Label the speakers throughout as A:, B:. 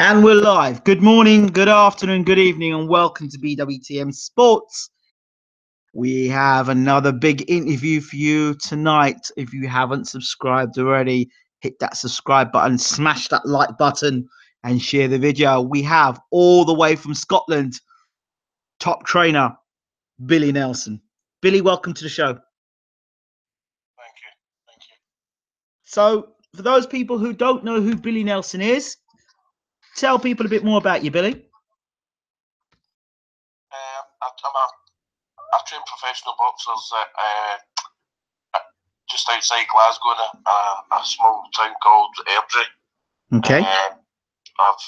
A: And we're live. Good morning, good afternoon, good evening, and welcome to BWTM Sports. We have another big interview for you tonight. If you haven't subscribed already, hit that subscribe button, smash that like button, and share the video. We have all the way from Scotland, top trainer, Billy Nelson. Billy, welcome to the show.
B: Thank you.
A: So, for those people who don't know who Billy Nelson is, tell people a bit more about you, Billy.
B: I train professional boxers just outside Glasgow in a small town called Airdrie.
A: Okay.
B: I've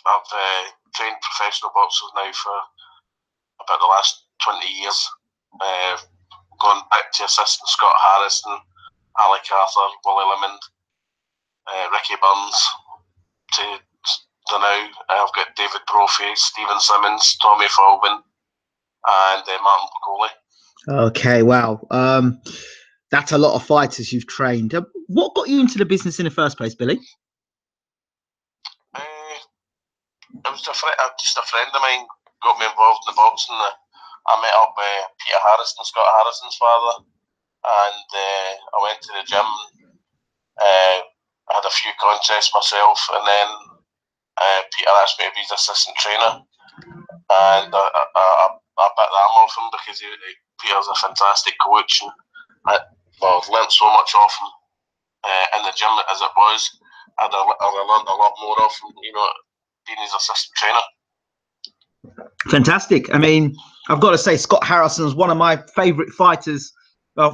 B: trained professional boxers now for about the last 20 years. Going back to assistant Scott Harrison, Alec Arthur, Willie Lemond, Ricky Burns, to the now. I've got David Brophy, Stephen Simmons, Tommy Falvin, and Martin Bakhole.
A: Okay, wow. That's a lot of fighters you've trained. What got you into the business in the first place, Billy?
B: It was just a friend of mine got me involved in the boxing. I met up with Peter Harrison, Scott Harrison's father, and I went to the gym. I had a few contests myself, and then Peter asked me to be his assistant trainer, and I bit the arm off him because Peter's a fantastic coach, and I've learnt so much off him in the gym as it was. I've learnt a lot more off him, being his assistant trainer.
A: Fantastic. I mean, I've got to say, Scott Harrison is one of my favourite fighters,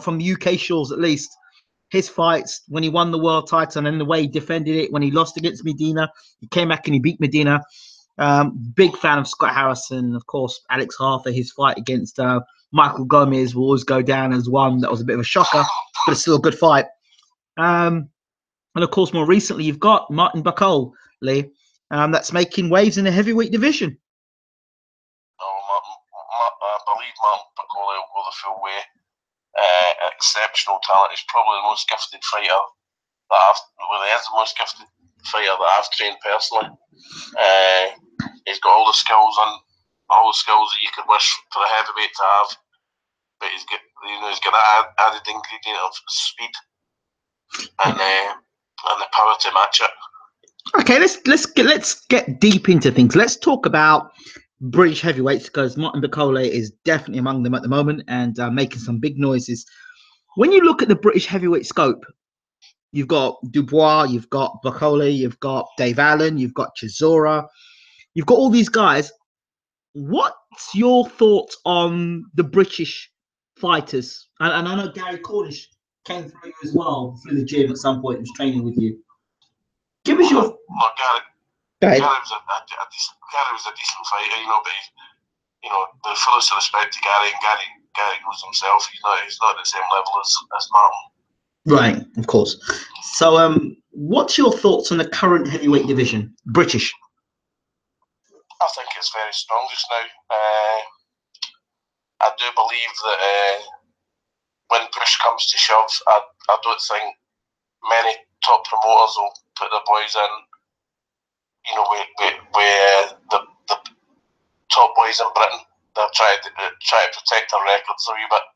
A: from the UK shores at least. His fights, when he won the world title and then the way he defended it, when he lost against Medina, he came back and he beat Medina. Big fan of Scott Harrison. Of course, Alex Arthur, his fight against Michael Gomez will always go down as one that was a bit of a shocker, but it's still a good fight. And of course, more recently, you've got Martin Bakhole, that's making waves in the heavyweight division.
B: I believe Martin Bakhole will go the full way. Exceptional talent. He's probably the most gifted fighter he is the most gifted fighter that I've trained personally. He's got all the skills that you could wish for a heavyweight to have, but he's got that added ingredient of speed and the power to match it.
A: Okay, let's get deep into things. Let's talk about British heavyweights, because Martin Bakhole is definitely among them at the moment and making some big noises. When you look at the British heavyweight scope, you've got Dubois, you've got Bakhole, you've got Dave Allen, you've got Chisora, you've got all these guys. What's your thoughts on the British fighters? And I know Gary Cornish came through you as well through the gym at some point, was training with you. Give us your.
B: Look, Gary was a decent fighter, but the fullest respect to Gary, and Gary knows himself. He's not at the same level as Martin.
A: Right, of course. So, what's your thoughts on the current heavyweight division, British?
B: I think it's very strong just now. I do believe that when push comes to shove, I don't think many top promoters will put their boys in. With the top boys in Britain, they're trying to protect their records a wee bit.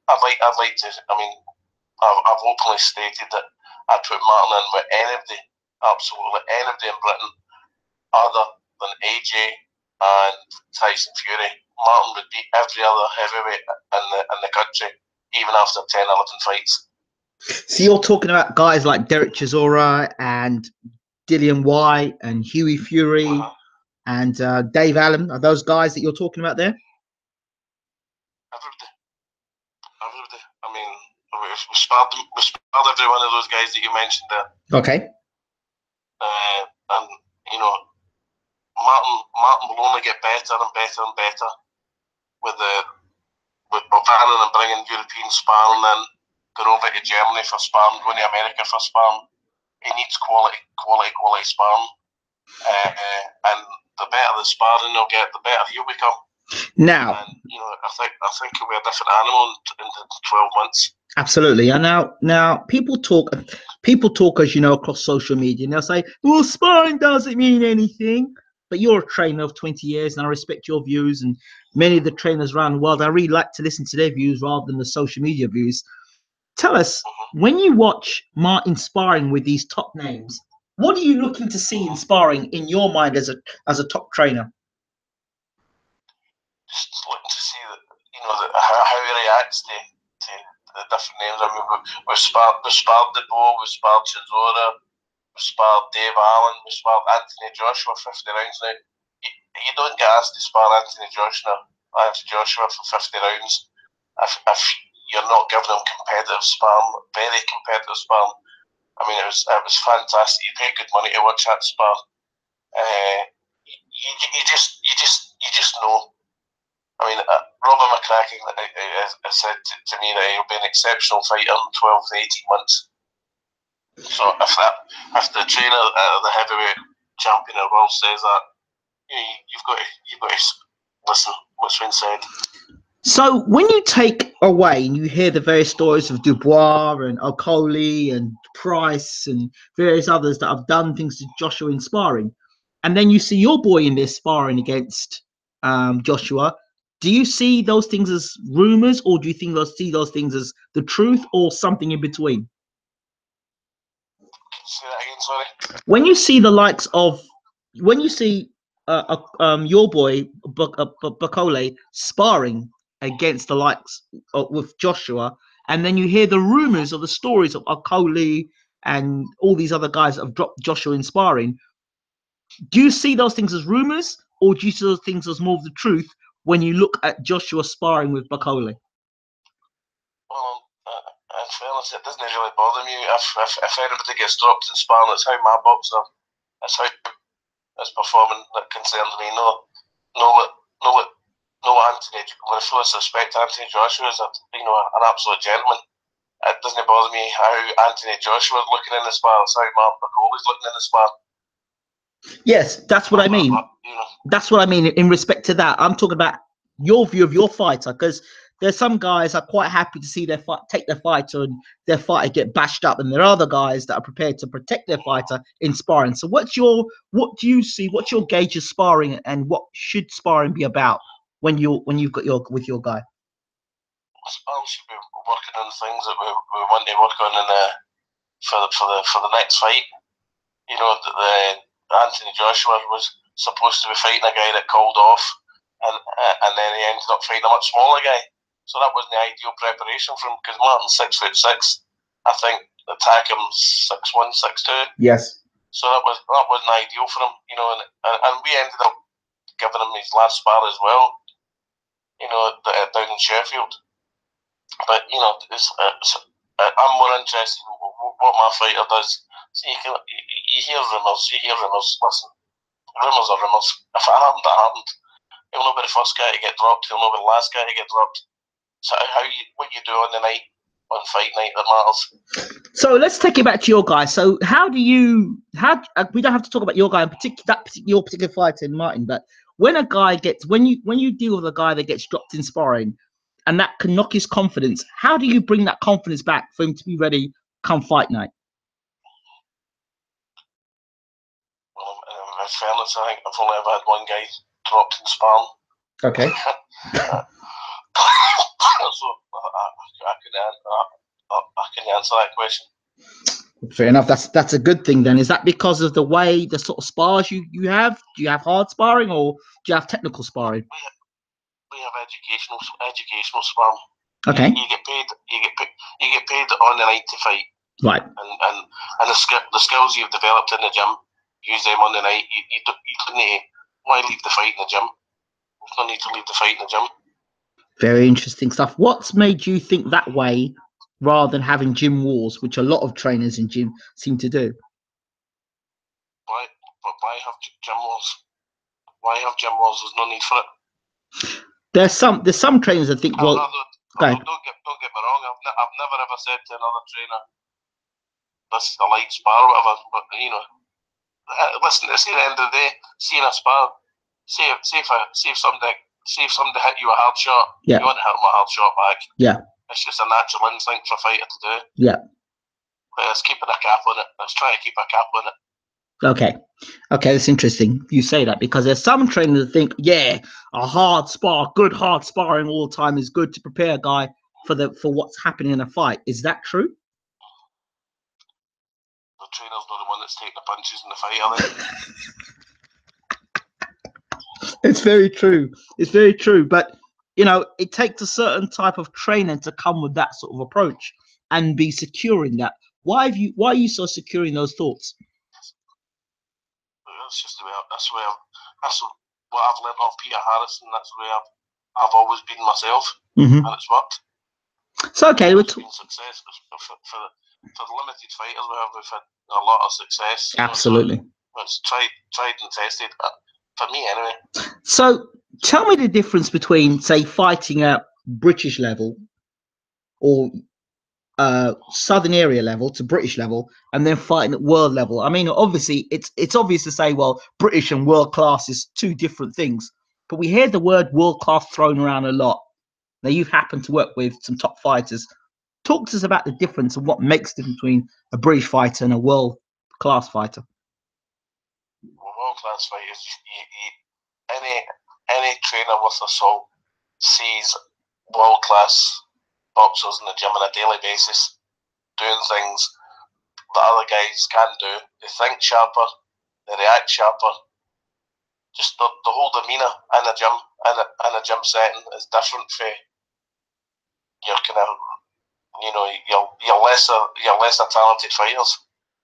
B: I'd like to. I mean, I've openly stated that I'd put Martin in with anybody, absolutely anybody in Britain, other than AJ and Tyson Fury. Martin would beat every other heavyweight in the country, even after 10, 11 fights.
A: So you're talking about guys like Derek Chisora and Dillian White and Hughie Fury and Dave Allen. Are those guys that you're talking about there?
B: Everybody. I mean, we sparred every one of those guys that you mentioned there.
A: Okay.
B: And Martin will only get better and better and better with banning and bringing European sparring in, going over to Germany for sparring, going to America for sparring. He needs quality sparring. And the better the sparring he'll get, the better he'll become.
A: Now,
B: And I think it'll be a different animal in the 12 months.
A: absolutely. And now people talk, as you know, across social media, and they'll say, well, sparring doesn't mean anything. But you're a trainer of 20 years, and I respect your views. And many of the trainers around the world, I really like to listen to their views rather than the social media views. Tell us, when you watch Martin sparring with these top names, what are you looking to see in sparring in your mind as a top trainer?
B: Just looking to see how he reacts to the different names. I mean, we've sparred the Bo, we've sparred Chisora, we've sparred Dave Allen, we've sparred Anthony Joshua 50 rounds now. You don't get asked to spar Anthony Joshua for 50 rounds if you're not giving him competitive sparring, very competitive sparring. I mean, it was fantastic. You pay good money to watch that spar. You just know. I mean, Robert McCracken has said to me that he'll be an exceptional fighter in 12 to 18 months. So if the trainer, the heavyweight champion of the world says that, you've got to listen what's been said.
A: So when you take away and you hear the various stories of Dubois and Bakhole and Price and various others that have done things to Joshua in sparring, and then you see your boy in there sparring against Joshua, do you see those things as rumors, or do you see those things as the truth, or something in between?
B: Say that again, sorry.
A: When you see the likes of, when you see your boy Bakhole sparring against the likes with Joshua, and then you hear the rumors of the stories of Bakhole and all these other guys that have dropped Joshua in sparring, do you see those things as rumors, or do you see those things as more of the truth when you look at Joshua sparring with Bakhole?
B: Well, in fairness, it doesn't really bother me if anybody gets dropped in sparring. It's how my boxer, it's how it's performing that concerns me. No, Anthony. With full respect, Anthony Joshua is an absolute gentleman. It doesn't bother me how Anthony Joshua is looking in the spar. It's how Mark Bakhole is looking in the spar.
A: Yes, that's what I mean. That's what I mean in respect to that. I'm talking about your view of your fighter, because there's some guys are quite happy to see take their fighter and their fighter get bashed up, and there are other guys that are prepared to protect their fighter in sparring. So what do you see? What's your gauge of sparring, and what should sparring be about when you've got with your guy?
B: Sparring should be working on things that we want to work on for the next fight. Anthony Joshua was supposed to be fighting a guy that called off, and then he ended up fighting a much smaller guy. So that wasn't the ideal preparation for him, because Martin's 6'6". I think the Takam 6'1", 6'2".
A: Yes.
B: So that wasn't ideal for him, and we ended up giving him his last spar as well, down in Sheffield. But I'm more interested in what my fighter does. So you hear rumours. Listen, rumours are rumours. If it happened, it happened. He'll not be the first guy to get dropped. He'll not be the last guy to get dropped. So what you do on the night, on fight night, that matters. So
A: let's take it back to your guy. So we don't have to talk about your guy in particular, your particular fighter, Martin, but when you deal with a guy that gets dropped in sparring, and that can knock his confidence, how do you bring that confidence back for him to be ready come fight night?
B: Well, in fairness, I think I've only ever had one guy dropped in sparring.
A: Okay.
B: So I can answer that question.
A: Fair enough. That's a good thing then. Is that because of the way, the sort of spars you have? Do you have hard sparring, or do you have technical sparring?
B: We have educational sparring.
A: Okay.
B: You get paid on the night to fight.
A: Right.
B: And the skills you've developed in the gym, use them on the night. You don't need to, why leave the fight in the gym? There's no need to leave the fight in the gym. Very
A: interesting stuff. What's made you think that way rather than having gym wars, which a lot of trainers in gym seem to do?
B: Why have gym wars? Why have gym wars? There's no need for it.
A: There's some trainers that think, well,
B: don't get me wrong. I've never ever said to another trainer, this is a light spar or whatever. But listen, at the end of the day, seeing a spar, see if somebody see if somebody hit you a hard shot,
A: yeah,
B: you want to hit them a hard shot back.
A: yeah,
B: It's just a natural instinct for a fighter to do.
A: yeah.
B: But it's keeping a cap on it. Let's try to keep a cap on it.
A: Okay, okay, that's interesting. You say that because there's some trainers that think, yeah, a hard spar, good hard sparring all the time is good to prepare a guy for what's happening in a fight. Is that true?
B: The trainer's not the one that's taking the punches in the fight, are they?
A: It's very true. It's very true. But you know, it takes a certain type of training to come with that sort of approach and be secure in that. Why are you so secure in those thoughts?
B: That's just the way. That's what I've learned off Peter Harrison. That's the way I've always been myself, and it's worked.
A: So okay,
B: it's been success for the limited fighters. We've had a lot of success.
A: Absolutely.
B: It's tried and tested. For me, anyway.
A: So tell me the difference between, say, fighting at British level or Southern area level to British level, and then fighting at world level. I mean, obviously, it's obvious to say, well, British and world class is two different things, but we hear the word world class thrown around a lot. Now, you've happened to work with some top fighters. Talk to us about the difference and what makes the difference between a British fighter and a world class fighter.
B: World class fighters, any trainer worth their salt sees world class boxers in the gym on a daily basis doing things that other guys can't do. They think sharper, they react sharper. Just the whole demeanour in a gym in a gym setting is different for your kind of, your lesser talented fighters.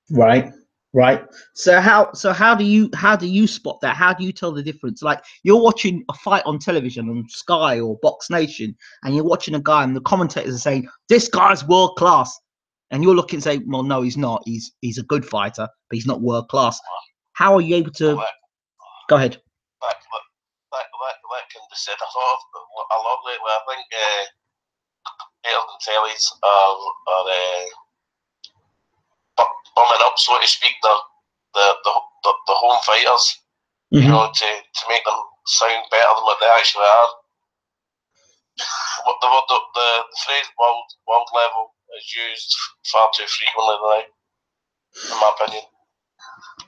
A: Right. Right. So how do you spot that? How do you tell the difference? Like, you're watching a fight on television on Sky or Box Nation, and you're watching a guy and the commentators are saying, this guy's world class. And you're looking and say, well, no, he's not. He's a good fighter, but he's not world class. How are you able to go ahead?
B: That can be said. I thought a lot lately. I think haters and tellies are bumming up, so to speak, the home fighters,
A: Mm-hmm.
B: you know, to make them sound better than what they actually are. The phrase world level is used far too frequently now, in my opinion.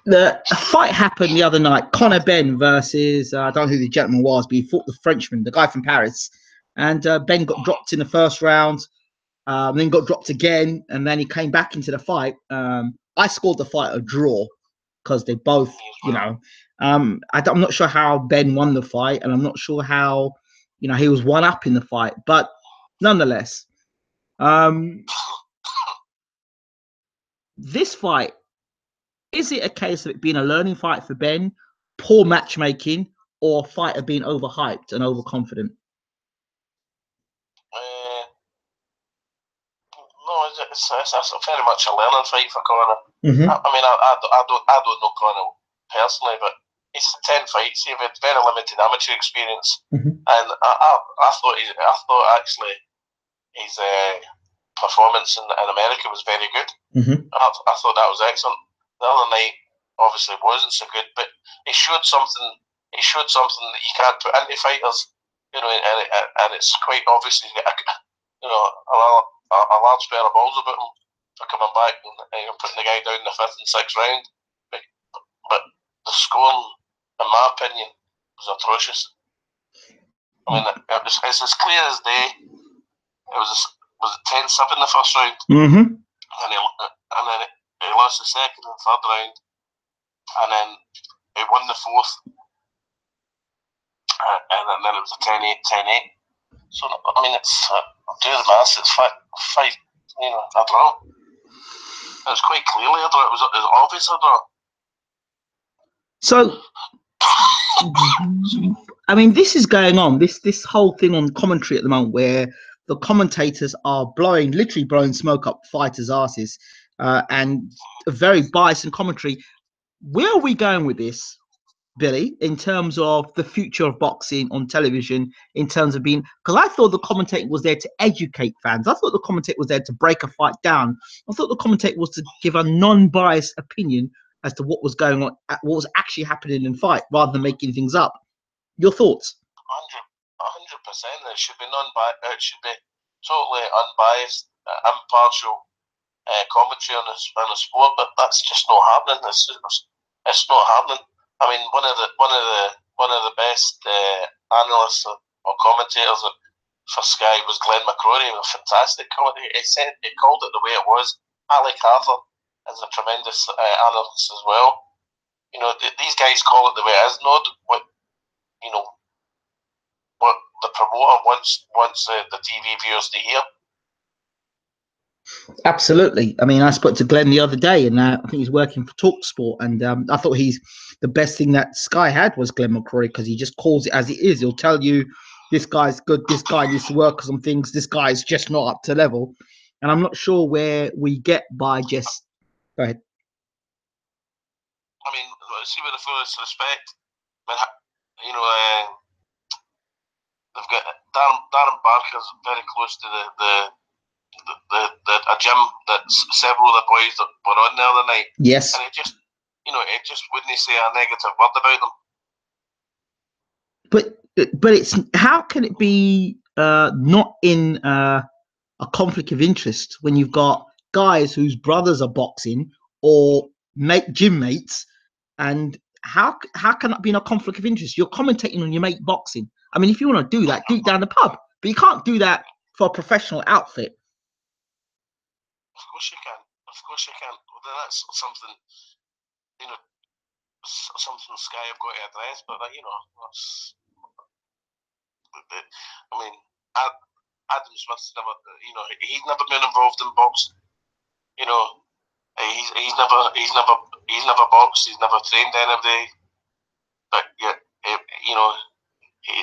A: The fight happened the other night. Conor Ben versus I don't know who the gentleman was, but he fought the Frenchman, the guy from Paris, and Ben got dropped in the first round. Then got dropped again, and then he came back into the fight. I scored the fight a draw because they both, you know, I'm not sure how Ben won the fight, and I'm not sure how, you know, he was one up in the fight, but nonetheless, this fight, is it a case of it being a learning fight for Ben, poor matchmaking, or fighter being overhyped and overconfident?
B: No, it's very much a learning fight for Conor.
A: Mm-hmm.
B: I mean, I don't know Conor personally, but it's 10 fights. He had very limited amateur experience,
A: mm-hmm.
B: and I thought actually his performance in America was very good.
A: Mm-hmm.
B: I thought that was excellent. The other night obviously wasn't so good, but he showed something. He showed something that you can't put into fighters, you know, and it's quite obvious he's got a large pair of balls about him for coming back and putting the guy down in the 5th and 6th round. But the scoring, in my opinion, was atrocious. I mean, it's as clear as day. It was 10-7 the first round,
A: Mm-hmm.
B: and then he lost the second and third round, and then he won the fourth, and then it was a 10-8, 10-8. So I mean, it's do the maths. It's five, you know, a draw. It was quite clearly a draw. It was obvious a draw.
A: So, I mean, this is going on. This whole thing on commentary at the moment, where the commentators are literally blowing smoke up fighters' asses, and a very biased in commentary. Where are we going with this, Billy, in terms of the future of boxing on television, in terms of being, because I thought the commentator was there to educate fans. I thought the commentator was there to break a fight down. I thought the commentator was to give a non-biased opinion as to what was going on, what was actually happening in the fight, rather than making things up. Your thoughts?
B: It should be it should be totally unbiased, impartial commentary on the sport, but that's just not happening. It's not happening. I mean, one of the best analysts or commentators for Sky was Glenn McCrory, a fantastic commentator. He called it the way it was. Alec Arthur is a tremendous analyst as well. You know, these guys call it the way it is, not what what the promoter wants the TV viewers to hear.
A: Absolutely. I mean, I spoke to Glenn the other day, and I think he's working for TalkSport, and I thought the best thing that Sky had was Glenn McCrory, because he just calls it as it is. He'll tell you this guy's good, this guy needs to work on some things, this guy's just not up to level. And I'm not sure where we get by just... Go ahead.
B: I mean, see, with the fullest respect, but you know, they've got Darren Barker's very close to a gym that several of the boys that were on the other night.
A: Yes.
B: And it just wouldn't say a negative word about them.
A: But it's, how can it be not in a conflict of interest when you've got guys whose brothers are boxing or gym mates, and how can that be in a conflict of interest? You're commentating on your mate boxing. I mean, if you want to do that, do it down the pub, but you can't do that for a professional outfit.
B: Of course you can. Of course you can. Well, that's something, something Sky have got to address. But that's. I mean, Adam Smith's never, he's never been involved in boxing. He's never boxed. He's never trained anybody. But yeah,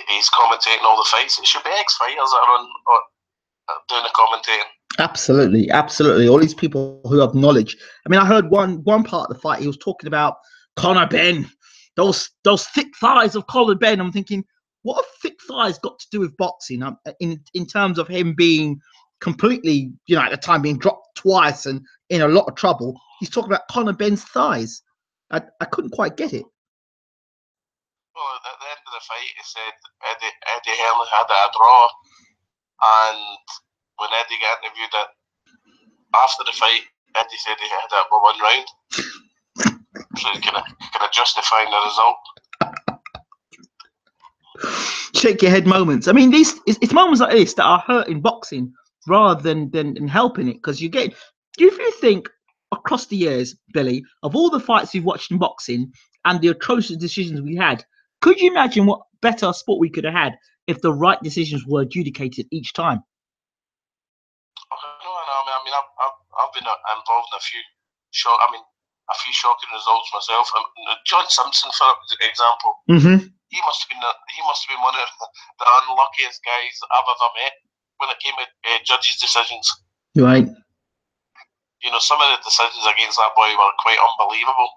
B: he's commentating all the fights. It should be ex-fighters that are on doing the commentating.
A: Absolutely, absolutely. All these people who have knowledge. I mean, I heard one part of the fight. He was talking about Conor Benn, those thick thighs of Conor Benn. I'm thinking, what have thick thighs got to do with boxing? In terms of him being completely, at the time being dropped twice and in a lot of trouble. He's talking about Conor Benn's thighs. I couldn't quite get it.
B: Well, at the end of the fight, he said Eddie Hearn had a draw, and when Eddie got interviewed after the fight, Eddie said he had it for 1 round. So he's kind of justifying the result.
A: Shake your head moments. I mean, it's moments like this that are hurting boxing rather than helping it, because you get. If you think across the years, Billy, of all the fights you've watched in boxing and the atrocious decisions we had, could you imagine what better sport we could have had if the right decisions were adjudicated each time?
B: I mean, I've been involved in a few shocking results myself. John Simpson, for example, he must have been one of the unluckiest guys I've ever met when it came to judges' decisions.
A: Right.
B: Some of the decisions against that boy were quite unbelievable.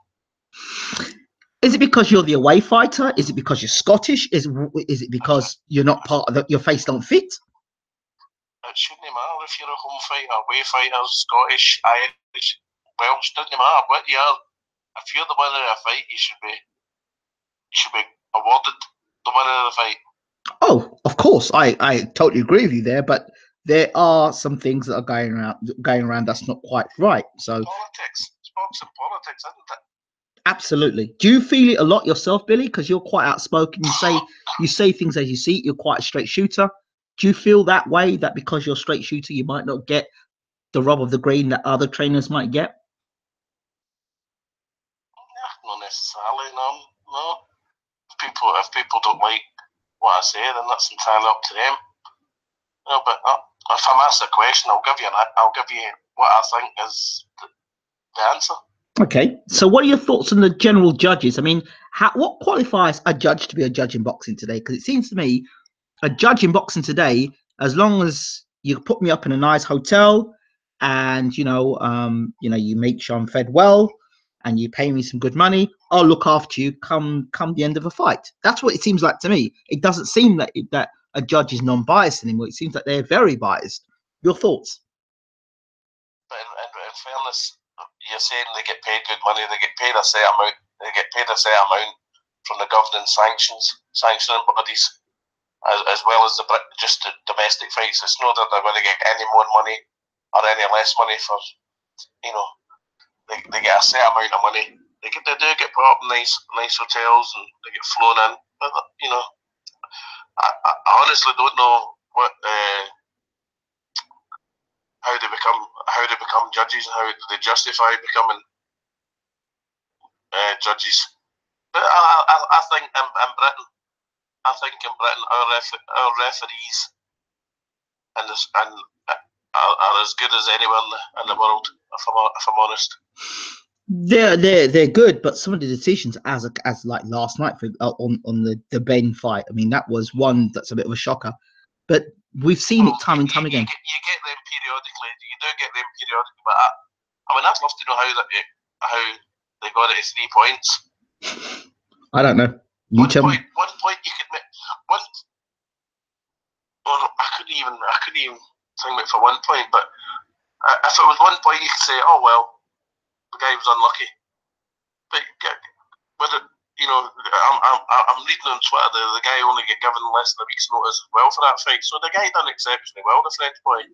A: Is it because you're the away fighter? Is it because you're Scottish? Is it because you're not part of your face don't fit?
B: It shouldn't matter if you're a home fighter, away fighter, Scottish, Irish, Welsh. Doesn't matter what you are. If you're the winner of a fight, you should be awarded the winner of the fight. Oh,
A: of course, I totally agree with you there, but there are some things that are going around that's not quite right. So
B: politics, it's boxing politics, isn't it?
A: Absolutely. Do you feel it a lot yourself, Billy? Because you're quite outspoken. You say things as you see it. You're quite a straight shooter. Do you feel that way, that because you're a straight shooter, you might not get the rub of the green that other trainers might get?
B: Not necessarily. No. If people don't like what I say, then that's entirely up to them. But if I'm asked a question, I'll give you what I think is the answer.
A: Okay, so what are your thoughts on the general judges? I mean, what qualifies a judge to be a judge in boxing today? Because it seems to me a judge in boxing today, as long as you put me up in a nice hotel and you make sure I'm fed well and you pay me some good money, I'll look after you come the end of a fight. That's what it seems like to me. It doesn't seem that a judge is non-biased anymore. It seems like they're very biased. Your thoughts?
B: But in fairness, you're saying they get paid good money. They get paid a set amount. They get paid a set amount from the governing sanctioning bodies. as well as just the domestic fights. It's not that they're going to get any more money or any less money for, you know, they get a set amount of money. They do get put up in nice hotels and they get flown in. But, you know, I honestly don't know what how they become judges and how they justify becoming judges. But I think in Britain, our referees are as good as anyone in the world. If I'm honest.
A: They're good, but some of the decisions, as like last night on the Ben fight, I mean, that was one that's a bit of a shocker. But we've seen it time and time again.
B: You get them periodically. You do get them periodically, but I mean, I'd love to know how they got it at 3 points.
A: I don't know. You tell me.
B: 1 point you could make. I couldn't even think it for 1 point. But if it was 1 point, you could say, "Oh well, the guy was unlucky." But you know, I'm reading on Twitter the guy only get given less than a week's notice as well for that fight. So the guy done exceptionally well, the French boy.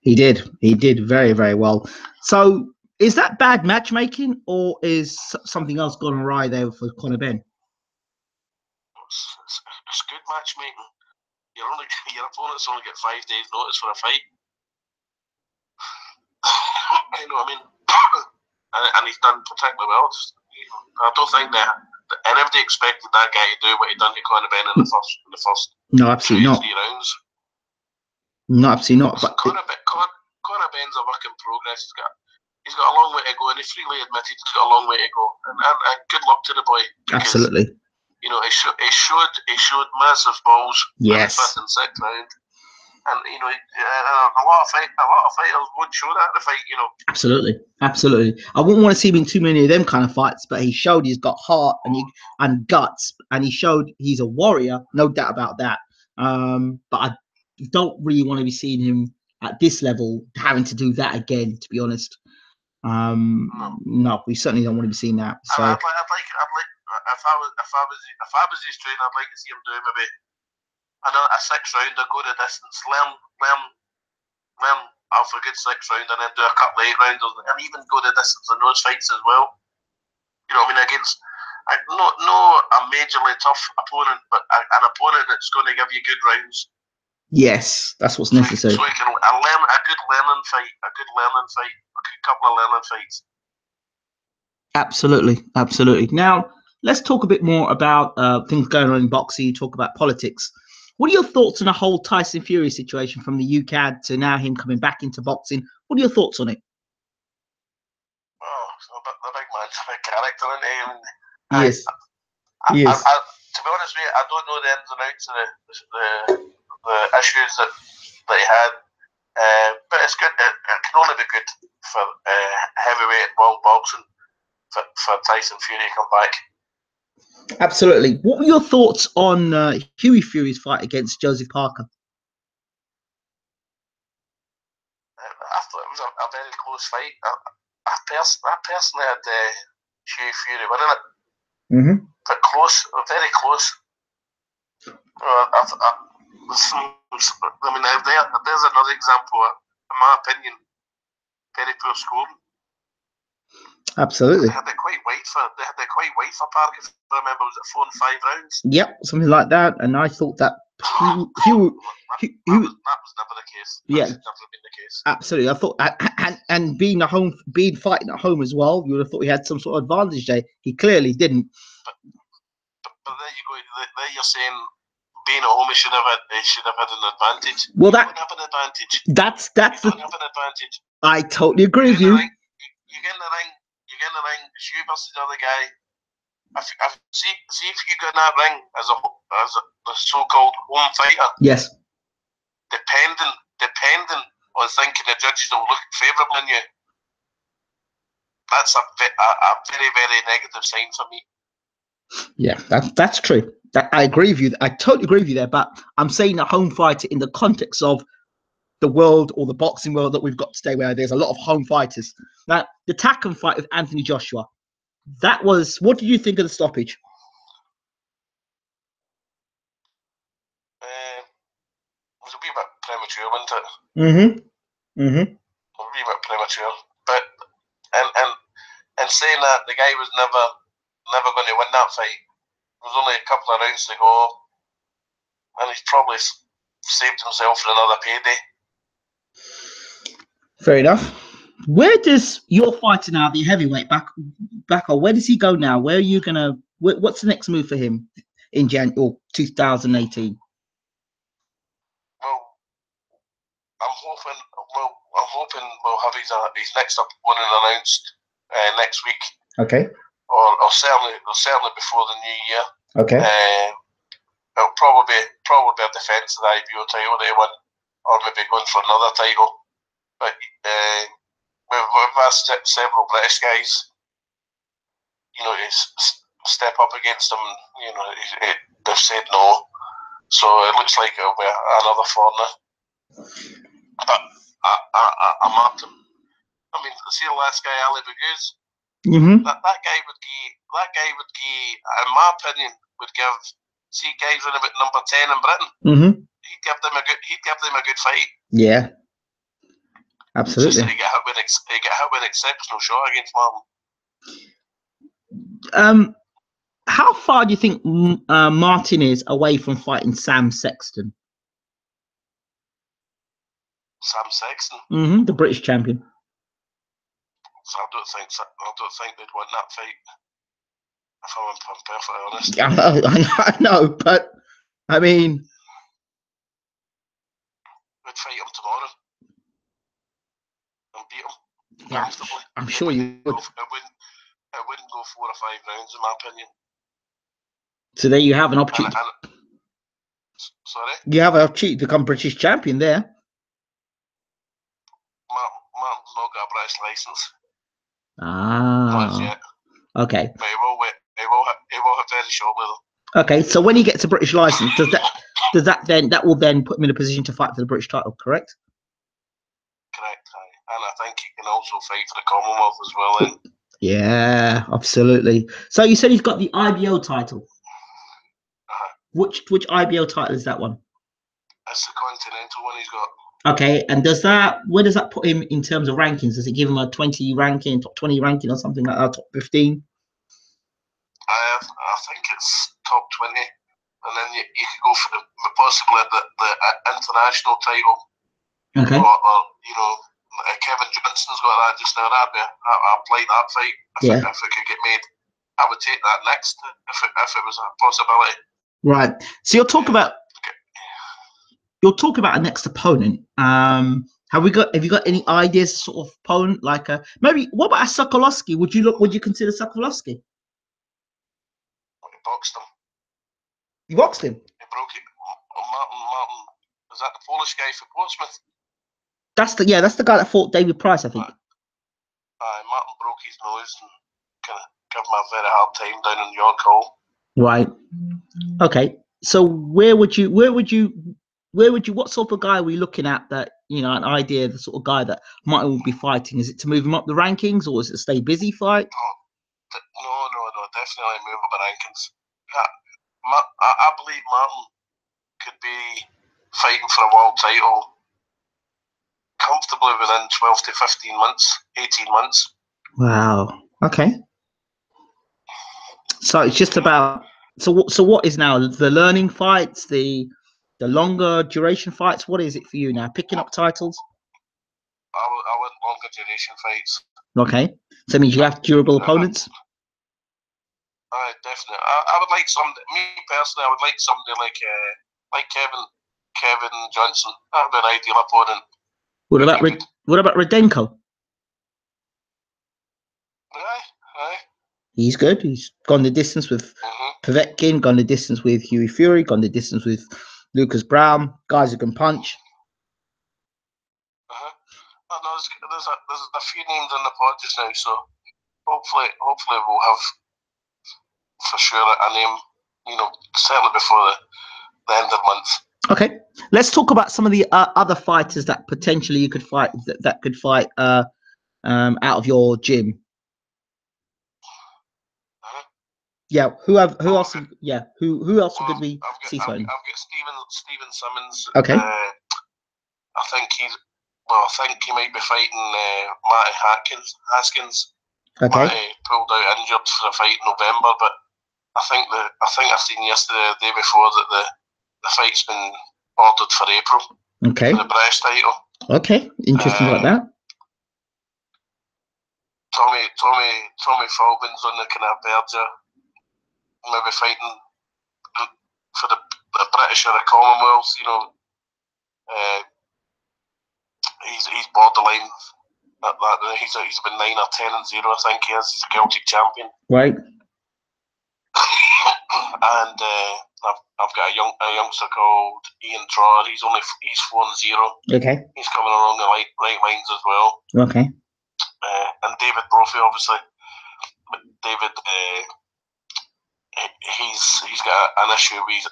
A: He did very, very well. So is that bad matchmaking, or is something else gone awry there for Conor Benn?
B: It's good matchmaking. Your opponents only get 5 days notice for a fight. You know what I mean? and he's done particularly well. I don't think that anybody expected that guy to do what he done to Conor Benn in the first
A: no, absolutely not.
B: 3 rounds.
A: No, absolutely not. But
B: Conor Benn's a work in progress. He's got a long way to go, and he freely admitted he's got a long way to go. And good luck to the boy. Because,
A: absolutely.
B: You know, he showed massive balls
A: yes.
B: in the 5th and 6th round. And you know, a lot of fighters won't show that in the fight. You know,
A: absolutely. I wouldn't want to see him in too many of them kind of fights, but he showed he's got heart and guts, and he showed he's a warrior, no doubt about that. But I don't really want to be seeing him at this level having to do that again. To be honest, no, we certainly don't want to be seeing that. So
B: I'd like if I was his trainer, I'd like to see him do maybe a 6th round or go the distance, learn off a good 6th round, and then do a couple of 8 rounders, and even go the distance in those fights as well. You know what I mean? Against not a majorly tough opponent, but an opponent that's going to give you good rounds.
A: Yes, that's what's necessary.
B: So you can learn a good learning fight, a couple of learning fights.
A: Absolutely. Now, let's talk a bit more about things going on in boxing. You talk about politics. What are your thoughts on the whole Tyson Fury situation from the UCAD to now him coming back into boxing? What are your thoughts on it?
B: Oh, so the big man's a big character, isn't he?
A: Yes. He is.
B: To be honest with you, I don't know the ins and outs of the issues that he had. But it's good. It can only be good for heavyweight world boxing for Tyson Fury to come back.
A: Absolutely. What were your thoughts on Hughie Fury's fight against Joseph Parker?
B: I thought it was a very close fight. I personally had Hughie Fury winning it.
A: Mm-hmm.
B: But close, very close. I mean, there's another example, in my opinion, very poor scoring.
A: Absolutely.
B: They had it quite wide for Parker. If I remember, was it 4 and 5 rounds?
A: Yep, something like that. And I thought that
B: that was never the case.
A: Yeah,
B: that's never been the case.
A: Absolutely. I thought, and being fighting at home as well, you would have thought he had some sort of advantage there. He clearly didn't.
B: But there you go. There you're saying, being at home, he should have had an advantage.
A: Well,
B: he don't have an advantage.
A: That's
B: don't have an advantage.
A: I totally agree with you.
B: You get in the ring. It's you versus the other guy. See if you get in that ring as the so-called home fighter.
A: Yes.
B: Depending on thinking the judges will look favourable on you. That's a very, very negative sign for me.
A: Yeah, that's true. I agree with you. I totally agree with you there. But I'm saying a home fighter in the context of the world or the boxing world that we've got today, where there's a lot of home fighters. Now, the Takam fight with Anthony Joshua, what did you think of the stoppage?
B: wasn't it?
A: Mm-hmm. Mm-hmm.
B: A wee bit premature. But and saying that, the guy was never going to win that fight. There was only a couple of rounds to go, and he's probably saved himself for another payday.
A: Fair enough. Where does your fighter now, the heavyweight Bakhole, where does he go now? Where are you gonna? What's the next move for him in January or 2018?
B: Well, I'm hoping we'll have his next opponent announced next week.
A: Okay.
B: Or certainly before the new year.
A: Okay.
B: It'll probably be a defence of the IBO title that he won, or maybe going for another title. But we've asked several British guys, to step up against him. They've said no, so it looks like it'll be another foreigner. But I marked him. I mean, see the last guy, Ali Baguz.
A: Mm-hmm.
B: That guy would give, in my opinion, see guys running about number 10 in Britain.
A: Mm-hmm.
B: He'd give them a good fight.
A: Yeah. Absolutely.
B: Just he get hit with an exceptional shot against
A: Martin. How far do you think Martin is away from fighting Sam Sexton?
B: Sam Sexton?
A: Mm-hmm. The British champion.
B: So I don't think they'd win that fight. If I'm perfectly honest.
A: I know, but I mean,
B: we'd fight him tomorrow and beat him comfortably.
A: I'm sure you would.
B: It wouldn't go 4 or 5 rounds, in my opinion.
A: So there you have an opportunity.
B: Sorry?
A: You have an opportunity to become British champion there.
B: Martin's not got a British license.
A: Ah.
B: Not yet.
A: Okay.
B: But he will have very shortly though.
A: Okay, so when he gets a British license, that will then put him in a position to fight for the British title, correct?
B: Correct, and I think he can also fight for the Commonwealth as well then.
A: Yeah, absolutely. So you said he's got the IBO title. Which IBO title is that one?
B: That's the continental one he's got.
A: Okay, and where does that put him in terms of rankings? Does it give him a 20 ranking, top 20 ranking, or something like that, top 15?
B: I think it's top 20, and then you could go for possibly the international title.
A: Okay.
B: Or Kevin Johnson's got that just now. I'd like that fight if it could get made. I would take that next if it was a possibility.
A: Right. So you'll talk about a next opponent. Have you got any ideas, sort of opponent, like maybe? What about Sokolowski? Would you consider Sokolowski?
B: He boxed him.
A: You boxed him?
B: He broke it. Martin. Is that the Polish guy for Portsmouth?
A: That's the guy that fought David Price, I think.
B: Martin broke his nose and kind of gave him a very hard time down in York Hall.
A: Right. Okay. So what sort of guy are we looking at that, an idea, the sort of guy that Martin will be fighting? Is it to move him up the rankings, or is it a stay busy fight?
B: No, definitely move up the rankings. I believe Martin could be fighting for a world title comfortably within 12 to 15 months, 18 months.
A: Wow. Okay. So it's just about so what is now the learning fights, the longer duration fights? What is it for you now? Picking up titles?
B: I want longer duration fights.
A: Okay. So it means you have durable opponents?
B: Definitely. I would like me personally, I would like somebody like Kevin Johnson. That would be an ideal opponent.
A: What about Rudenko?
B: Aye.
A: He's good. He's gone the distance with Povetkin, gone the distance with Hughie Fury, gone the distance with Lucas Brown. Guys who can punch.
B: There's a few names in the pod just now, so hopefully we'll have for sure a name, certainly before the end of the month.
A: Okay, let's talk about some of the other fighters that potentially you could fight that could fight out of your gym. Yeah, who else? Who else could we see fighting?
B: I've got Steven Simmons.
A: Okay.
B: I think he might be fighting Matty Haskins.
A: Okay.
B: Matty pulled out injured for the fight in November, but I think I seen yesterday, the day before, that the fight's been ordered for April.
A: Okay.
B: For the British title.
A: Okay. Interesting like that.
B: Tommy Fulton's on the kind of verge of maybe fighting for the British or the Commonwealth. You know, he's borderline. He's been 9 or 10-0. I think he is. He's a Celtic champion.
A: Right.
B: And I've got a youngster called Ian Trotter. He's 4-0.
A: Okay.
B: He's coming along the right lines as well.
A: Okay.
B: And David Brophy, obviously. But David, he's got an issue with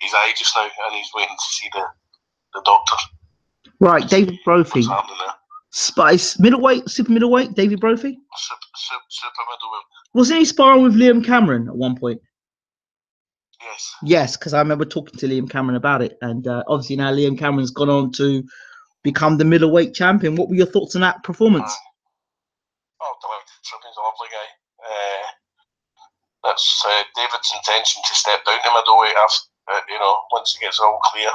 B: his eye just now, and he's waiting to see the doctor.
A: Right, David Brophy.
B: What's happening there?
A: Spice middleweight, super middleweight, David Brophy.
B: Super middleweight.
A: Wasn't he sparring with Liam Cameron at one point?
B: Yes.
A: Yes, because I remember talking to Liam Cameron about it, and obviously now Liam Cameron's gone on to become the middleweight champion. What were your thoughts on that performance?
B: Tripping's a lovely guy. That's David's intention to step down to middleweight after, once he gets all clear,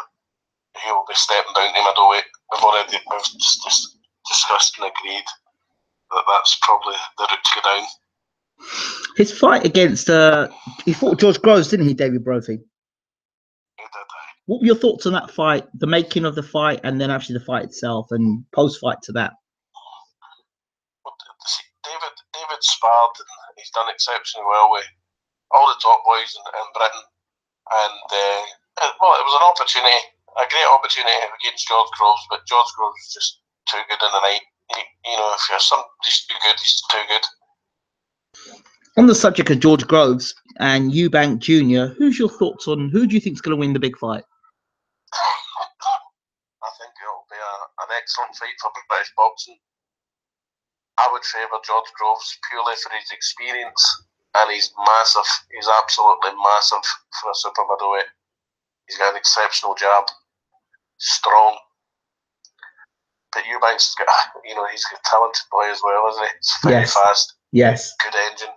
B: he'll be stepping down to middleweight. We've just discussed and agreed that that's probably the route to go down.
A: His fight against he fought George Groves, didn't he, David Brophy?
B: He did.
A: What were your thoughts on that fight, the making of the fight, and then actually the fight itself, and post-fight to that?
B: David sparred, and he's done exceptionally well with all the top boys in Britain. And it was an opportunity, a great opportunity against George Groves, but George Groves was just too good in the night. If you're somebody's too good, he's too good.
A: On the subject of George Groves and Eubank Jr., who's your thoughts on who do you think is going to win the big fight?
B: I think it'll be an excellent fight for British boxing. I would favour George Groves purely for his experience, and he's massive. He's absolutely massive for a super middleweight. He's got an exceptional jab, strong. But Eubank's got, he's a talented boy as well, isn't he? He's very fast.
A: Yes.
B: Good engine.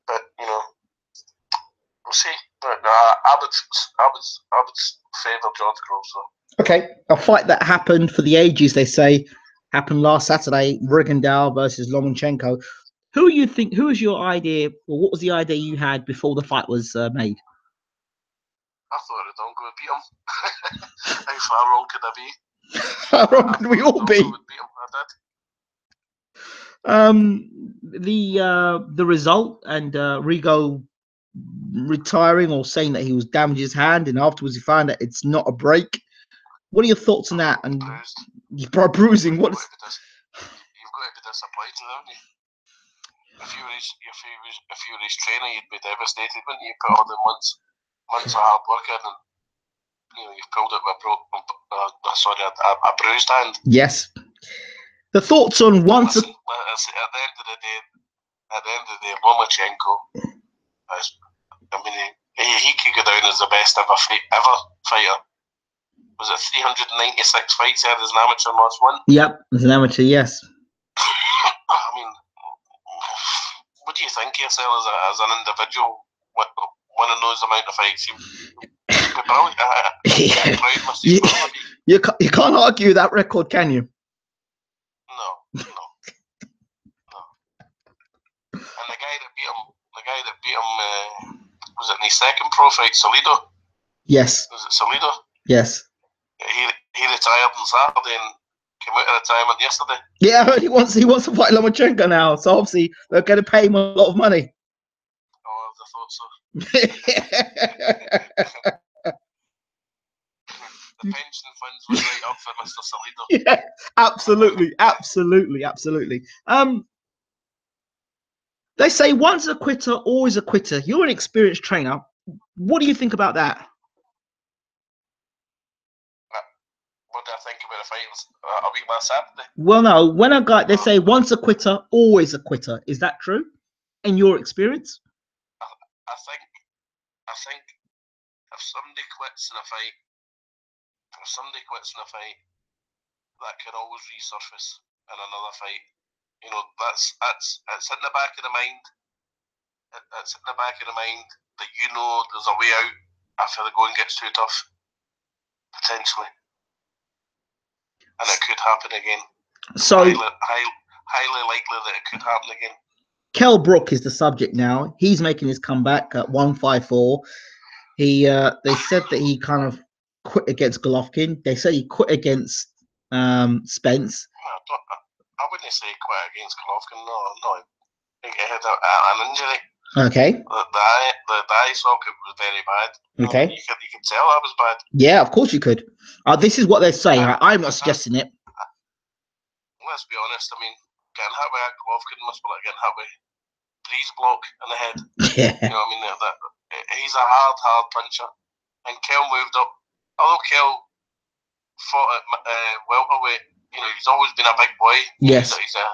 B: But we'll see. But I would favour George Groves though.
A: Okay, a fight that happened for the ages, they say, happened last Saturday. Rigondeaux versus Lomachenko. Who is your idea, or what was the idea you had before the fight was made?
B: I thought Ridongo would beat him. How far wrong could I be?
A: How wrong could we all be? The result and Rigo retiring or saying that he was damaged his hand, and afterwards he found that it's not a break. What are your thoughts on that? And bruising.
B: You've got to be disappointed, haven't you? If you were his trainer, you'd be devastated, wouldn't you? Put all the months of hard work in, and you've pulled it with a bruised hand.
A: Yes. The thoughts on once.
B: At the end of the day, Lomachenko. He could go down as the best ever fighter. Was it 396 fights he had as an amateur and lost one?
A: Yep, as an amateur, yes.
B: What do you think of yourself as an individual winning those amount of fights?
A: You can't argue that record, can you?
B: No. And the guy that beat him, was it in his second pro fight, Salido?
A: Yes.
B: Was it Salido?
A: Yes.
B: He retired on Saturday and came out of retirement yesterday.
A: Yeah, I heard he wants to fight Lomachenko now, so obviously they're going to pay him a lot of money.
B: Oh, I thought so. The pension funds were right up for Mr. Salido.
A: Yeah, absolutely. They say once a quitter, always a quitter. You're an experienced trainer. What do you think about that?
B: What do I think about the fight a week last Saturday?
A: Well, no. When a guy, they say once a quitter, always a quitter. Is that true? In your experience?
B: I think if somebody quits in a fight, can always resurface in another fight. You know, that's it's in the back of the mind. It's in the back of the mind that you know there's a way out after the going gets too tough, potentially, and it could happen again.
A: So
B: highly likely that it could happen again.
A: Kell Brook is the subject now. He's making his comeback at 154. They said that he kind of quit against Golovkin. They said he quit against Spence.
B: I wouldn't say quit against Golovkin. No. I think he had an injury.
A: Okay.
B: The eye socket was very bad.
A: Okay.
B: You could tell that was bad.
A: Yeah, of course you could. This is what they're saying. I'm not suggesting it.
B: Let's be honest. I mean, getting hit by a Golovkin must be like getting hit by breeze block in the head.
A: Yeah.
B: You know what I mean? He's a hard puncher. And Kell moved up. Although Kell fought at welterweight, you know, he's always been a big boy.
A: Yes.
B: He's a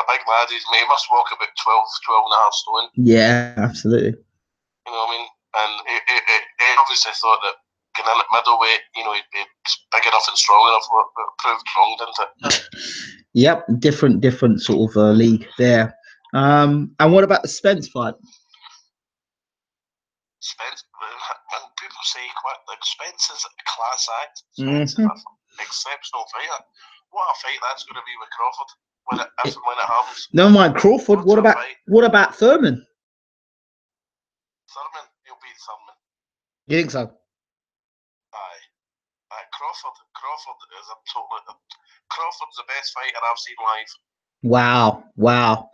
B: big lad. He must walk about 12 and a half stone.
A: Yeah, absolutely.
B: You know what I mean? And he obviously thought that getting in at middleweight, you know, he'd be big enough and strong enough, but it proved wrong, didn't it?
A: Yep, different sort of league there. And what about the Spence fight?
B: Spence, when people say like Spence is a class act. Spence is an exceptional fighter. What a fight that's going to be with Crawford when it happens.
A: Never mind Crawford. What about Thurman?
B: Thurman, he'll beat Thurman.
A: You think so?
B: Aye. Crawford is Crawford's the best fighter I've seen live.
A: Wow.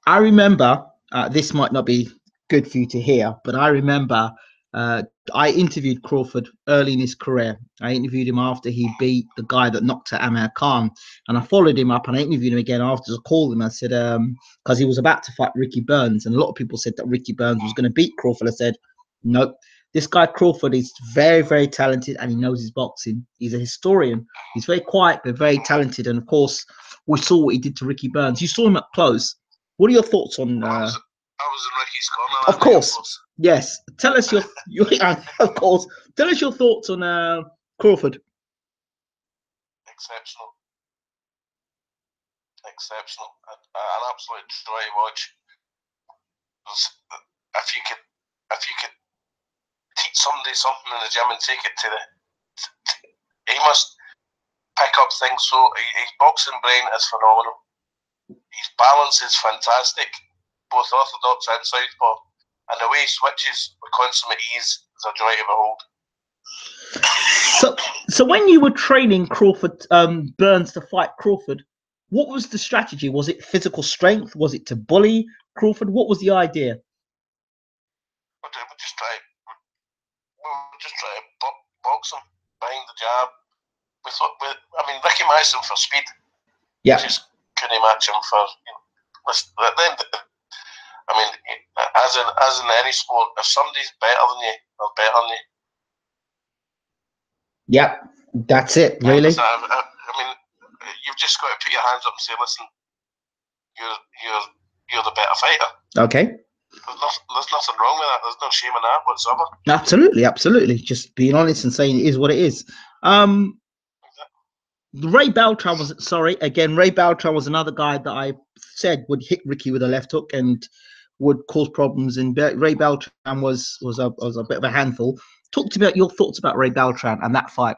A: I remember, this might not be good for you to hear, but I remember I interviewed Crawford early in his career. I interviewed him after he beat the guy that knocked out Amir Khan, and I followed him up and I interviewed him again after. I called him. I said, because he was about to fight Ricky Burns, and a lot of people said that Ricky Burns was going to beat Crawford. I said, nope. This guy Crawford is very, very talented, and he knows his boxing. He's a historian. He's very quiet, but very talented. And of course, we saw what he did to Ricky Burns. You saw him up close. What are your thoughts on?
B: I was in Ricky's corner.
A: Of course, yes. Tell us your of course. Tell us your thoughts on Crawford.
B: Exceptional. An absolute joy to watch. If you could teach somebody something in the gym and take it to he must pick up things. So his boxing brain is phenomenal. His balance is fantastic, both orthodox and southpaw, and the way he switches with consummate ease is a joy to behold.
A: So when you were training Crawford, Burns to fight Crawford, what was the strategy? Was it physical strength? Was it to bully Crawford? What was the idea?
B: We just try to box him behind the jab. Ricky matched him for speed.
A: Yeah.
B: Just couldn't match him for. As in any sport, if somebody's better than you, they're better than you.
A: Yeah, that's it, really.
B: You've just got to put your hands up and say, listen, you're the better fighter.
A: Okay.
B: There's nothing wrong with that. There's no shame in that whatsoever.
A: Absolutely. Just being honest and saying it is what it is. Ray Beltran was another guy that I said would hit Ricky with a left hook and would cause problems. And Ray Beltran was a bit of a handful. Talk to me about your thoughts about Ray Beltran and that fight.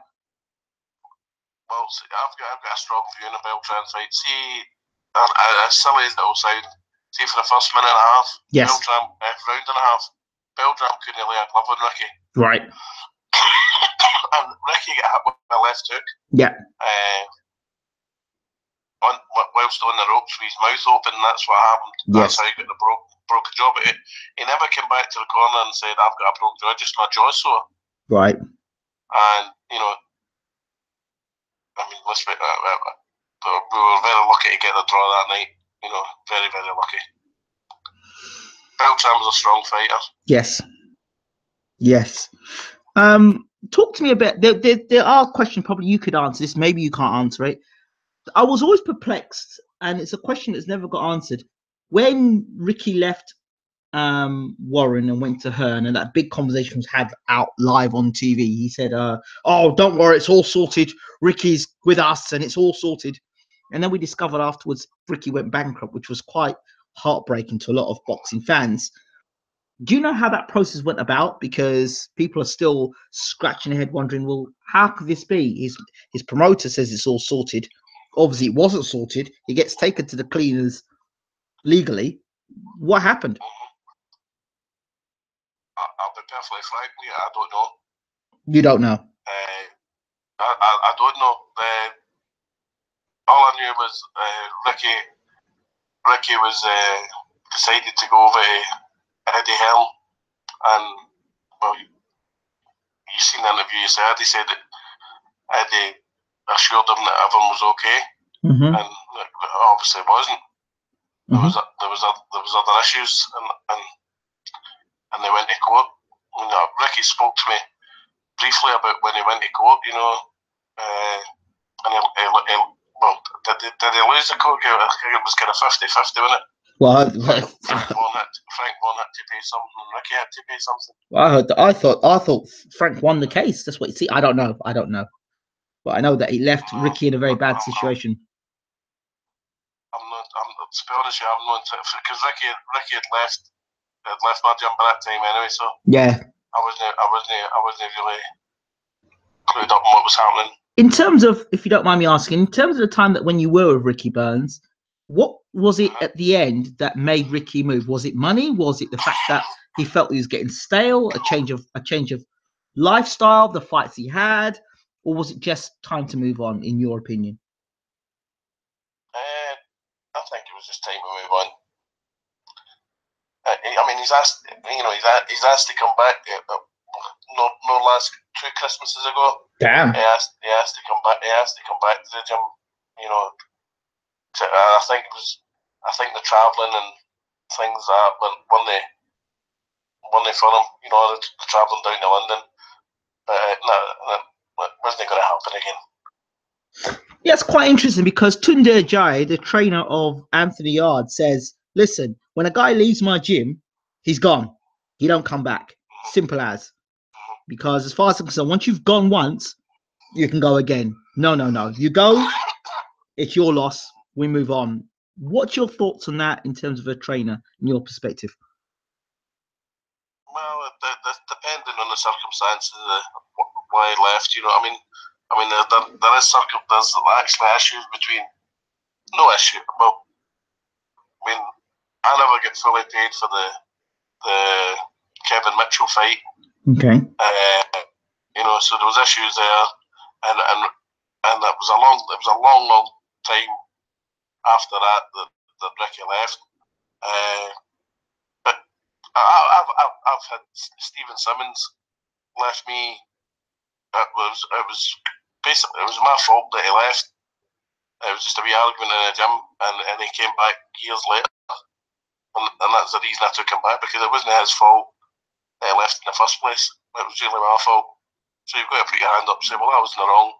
B: Well, see, I've got a strong view in the Beltran fight. See, as silly as it will sound, see for the first minute and a half,
A: yes,
B: round and a half, Beltran couldn't lay a glove on Ricky.
A: Right.
B: And Ricky got hit with a left hook.
A: Yeah.
B: Whilst on the ropes with his mouth open, that's what happened.
A: Yes.
B: That's how he got the broke jaw. But he never came back to the corner and said, I've got a broke jaw, just my jaw sore.
A: Right.
B: And, you know, let's be, we were very lucky to get the draw that night. You know, very, very lucky. Beltran was a strong fighter.
A: Yes. Talk to me about there are questions probably you could answer this, maybe you can't answer it. I was always perplexed, and it's a question that's never got answered. When Ricky left Warren and went to Hearn, and that big conversation was had out live on TV. He said, "Oh, don't worry, it's all sorted. Ricky's with us, and it's all sorted." And then we discovered afterwards Ricky went bankrupt, which was quite heartbreaking to a lot of boxing fans. Do you know how that process went about? Because people are still scratching their head, wondering, well, how could this be? His promoter says it's all sorted. Obviously, it wasn't sorted. He gets taken to the cleaners legally. What happened?
B: I'll be perfectly frank with you, I don't know.
A: You don't know.
B: I don't know. All I knew was Ricky was decided to go over to Eddie Hearn, and well, you seen the interview you said. He said that Eddie assured him that everything was okay, and obviously it wasn't. There was other issues, and they went to court. You know, Ricky spoke to me briefly about when he went to court. You know, and well, did he lose the court case? I think it was kind of 50-50, wasn't it?
A: Well,
B: Frank Vaughan had to pay something, and Ricky had to pay something.
A: Well, I thought Frank won the case. That's what you see. I don't know, but I know that he left Ricky in a very bad situation.
B: To be honest with you, I'm not, because Ricky had left my gym by that time anyway. So
A: yeah,
B: I wasn't really clued up on what was happening.
A: In terms of, if you don't mind me asking, in terms of the time that when you were with Ricky Burns, what was it at the end that made Ricky move? Was it money? Was it the fact that he felt he was getting stale, a change of lifestyle, the fights he had, or was it just time to move on, in your opinion?
B: I think it was just time to move on. I mean, he's asked to come back. No last 2 Christmases ago.
A: Damn.
B: He asked to come back. He asked to come back to the gym. You know, I think the travelling and things that weren't they for him. You know, the travelling down to London. It wasn't going to happen again.
A: Yeah, it's quite interesting because Tunde Ajayi, the trainer of Anthony Yard, says, listen, when a guy leaves my gym, he's gone. He don't come back. Simple as. Because as far as I'm concerned, once you've gone once, you can go again. No. You go, it's your loss. We move on. What's your thoughts on that in terms of a trainer, in your perspective?
B: Well, depending on the circumstances, why he left, you know, I mean, there's actually issues between, no issue. Well, I mean, I never get fully paid for the Kevin Mitchell fight.
A: Okay.
B: You know, so there was issues there, and it was a long time after that Ricky left. But I've had Stephen Simmons left me. It was basically, it was my fault that he left. It was just a wee argument in the gym, and he came back years later, and that's the reason I took him back, because it wasn't his fault that he left in the first place. It was really my fault. So you've got to put your hand up and say, well, I was in the wrong.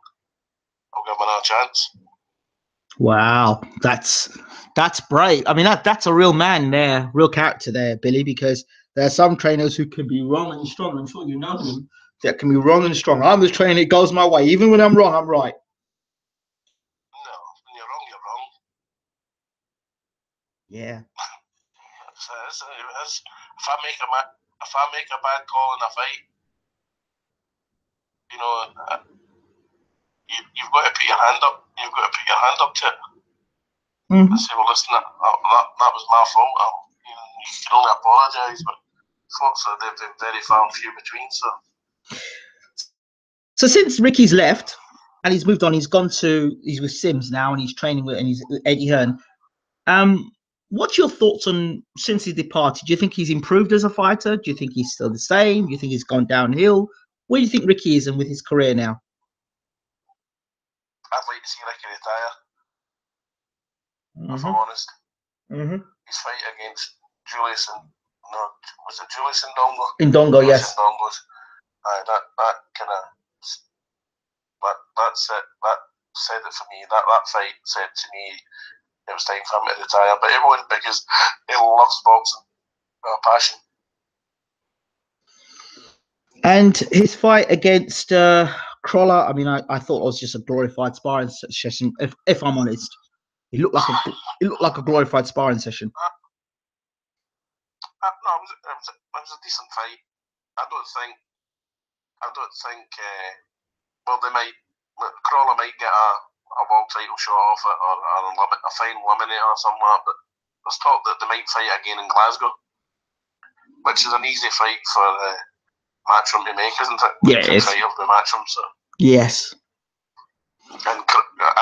B: I'll give him another chance.
A: Wow, that's brave. I mean, that's a real man there, real character there, Billy, because there are some trainers who can be wrong and strong. I'm sure you know them, that can be wrong and strong. I'm the trainer, it goes my way. Even when I'm wrong, I'm right.
B: No, when you're wrong, you're wrong.
A: Yeah.
B: If I make a bad call in a fight, you know, you've got to put your hand up. You've got to put your hand up to it. Mm-hmm. And say, well, listen, that was my fault. You can only apologise, but fortunately, they've been very far and few between.
A: So since Ricky's left and he's moved on, he's with Sims now, and he's training with Eddie Hearn. What's your thoughts on, since he's departed? Do you think he's improved as a fighter? Do you think he's still the same? Do you think he's gone downhill? Where do you think Ricky is and with his career now?
B: I'd like to see Ricky retire. If I'm honest. His fight against Julius was it Julius Ndongo?
A: Ndongo, yes.
B: Ndongo's. That kind of that said it for me. That fight said to me it was time for him to retire, but it won't, because he loves boxing. passion.
A: And his fight against Crawler, I mean, I thought it was just a glorified sparring session. If I'm honest, it looked like a glorified sparring session.
B: No, it was a decent fight. I don't think. Well, Crawler might get a world title shot off it, or a final eliminator or something like that. But there's talk that they might fight again in Glasgow, which is an easy fight for Matchroom to make, isn't it?
A: Yeah, it is.
B: Fight of the Matchroom, so.
A: Yes.
B: And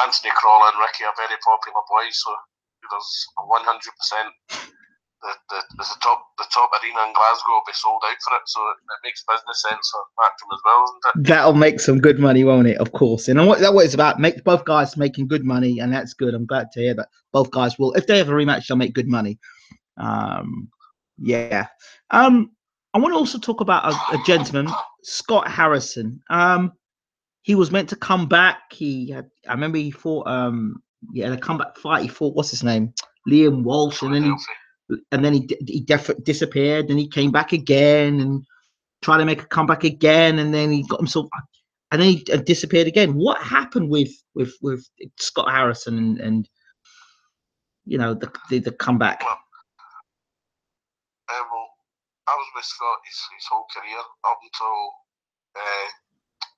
B: Anthony Crawler and Ricky are very popular boys, so there's 100%. The top arena in Glasgow will be sold out for it, so it makes business sense for Matchroom as well, isn't it?
A: That'll make some good money, won't it? Of course. And what it's about, make both guys making good money, and that's good. I'm glad to hear that both guys will. If they have a rematch, they'll make good money. Yeah. I want to also talk about a gentleman, Scott Harrison. He was meant to come back. I remember he fought a comeback fight. He fought, what's his name? Liam Walsh, and then he disappeared, and he came back again and tried to make a comeback again, and then he got himself, and then he disappeared again. What happened with Scott Harrison and you know the comeback?
B: Well, I was with Scott his whole career up until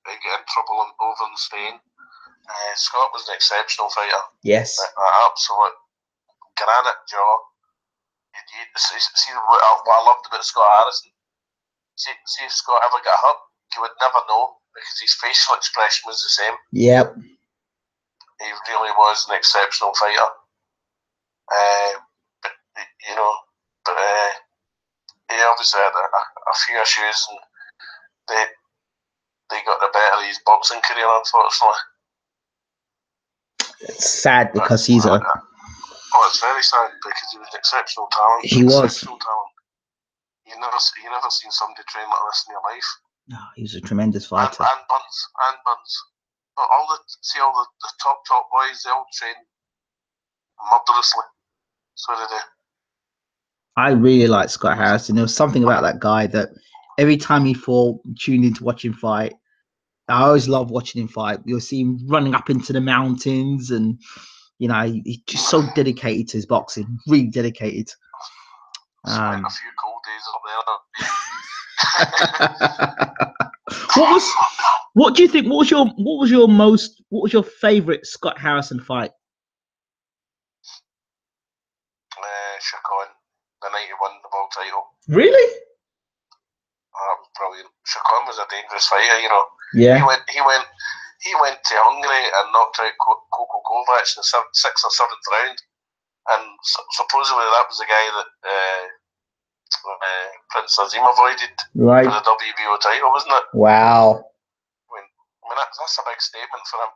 B: he got in trouble over in Spain. Scott was an exceptional fighter.
A: Yes,
B: an absolute granite jaw. See what I loved about Scott Harrison. See if Scott ever got hurt, you would never know because his facial expression was the same.
A: Yep.
B: He really was an exceptional fighter. But he obviously had a few issues, and they got the better of his boxing career, unfortunately.
A: It's sad because he's a.
B: Oh, it's very sad because he was an exceptional talent.
A: He was.
B: Exceptional talent. You never seen somebody train like this in your life.
A: No, he was a tremendous fighter.
B: And Buns. All the top boys, they all train murderously. So did they.
A: I really like Scott Harrison. There was something about that guy that every time he fought, tuned in to watch him fight. I always love watching him fight. You'll see him running up into the mountains, and you know he's just so dedicated to his boxing. Really dedicated.
B: Spent a few cold days up there.
A: What do you think? What was your favorite Scott Harrison fight?
B: Chacon, the night he won the world title.
A: Really?
B: That was brilliant. Chacon was a dangerous fighter, you know.
A: Yeah.
B: He went to Hungary and knocked out Coco Kovac in the 6th or 7th round, and supposedly that was the guy that Prince Azim avoided for the WBO title, wasn't it?
A: Wow.
B: I mean that's a big statement for him.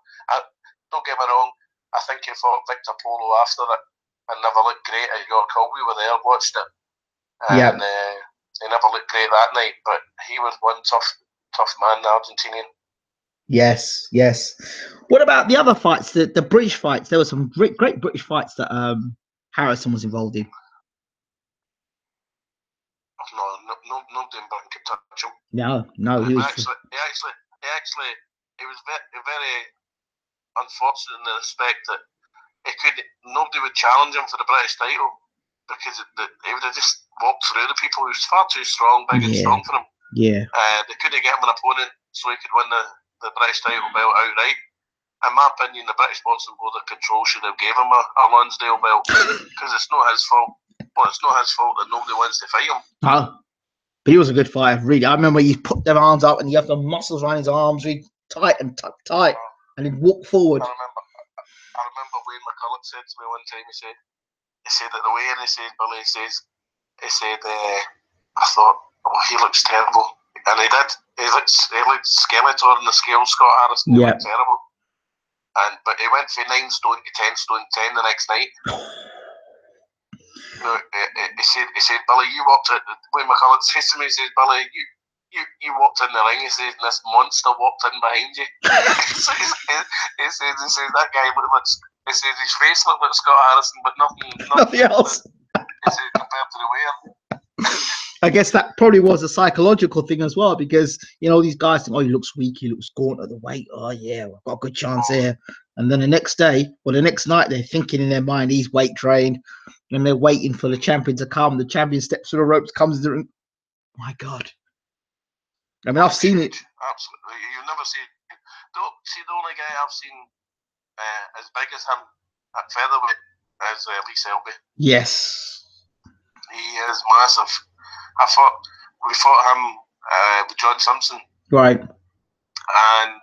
B: Don't get me wrong, I think he fought Victor Polo after that and never looked great at York Hall. We were there, watched it, and he never looked great that night, but he was one tough man, the Argentinian.
A: Yes. What about the other fights, the British fights? There were some great British fights that Harrison was involved in.
B: No, nobody in Britain could touch him.
A: No, he was
B: very unfortunate in the respect that nobody would challenge him for the British title because he would have just walked through the people. He was far too strong, big and strong for him.
A: Yeah.
B: They couldn't get him an opponent so he could win the British title belt outright. In my opinion, the British Boxing Board of Control should have gave him a Lonsdale belt because it's not his fault. Well, it's not his fault that nobody wants to fight him.
A: No, but he was a good fighter, really. I remember he put them arms up and you have the muscles around his arms really tight, and he'd walk forward.
B: I remember Wayne McCulloch said to me one time, he said that the way he said, Billy, he said, I thought, oh, he looks terrible. And he did. He looked Skeletor on the scale, Scott Harrison. He looked terrible. But he went from 9 stone to 10 stone 10 the next night. You know, he said, Billy, you walked in. Wayne McCulloch says to me, he says, Billy, you walked in the ring. He says, and this monster walked in behind you. he says that guy looks. He says his face looked like Scott Harrison, but nothing
A: else.
B: He said compared to the wear.
A: I guess that probably was a psychological thing as well, because you know these guys think, oh, he looks weak, he looks gaunt at the weight. Oh yeah, I've got a good chance here. And then the next day or the next night, they're thinking in their mind he's weight trained, and they're waiting for the champion to come. The champion steps through the ropes, comes to the ring. My God! I mean, I've seen it.
B: Absolutely, you never see. Don't see the only guy I've seen as big as him at featherweight is Lee Selby.
A: Yes,
B: he is massive. We fought him with John Simpson,
A: right?
B: And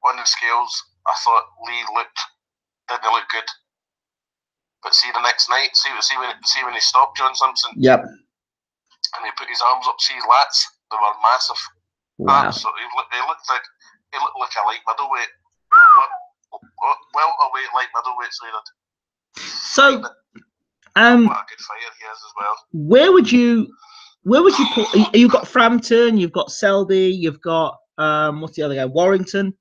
B: on the scales, I thought Lee didn't look good. But see the next night, see when he stopped John Simpson.
A: Yep.
B: And he put his arms up, see his lats, they were massive.
A: Wow.
B: Absolutely, he looked like a light middleweight. Welterweight, light middleweight, so he did.
A: So,
B: what a good fighter he is as well.
A: Where would you put? You've got Frampton, you've got Selby, you've got what's the other guy? Warrington.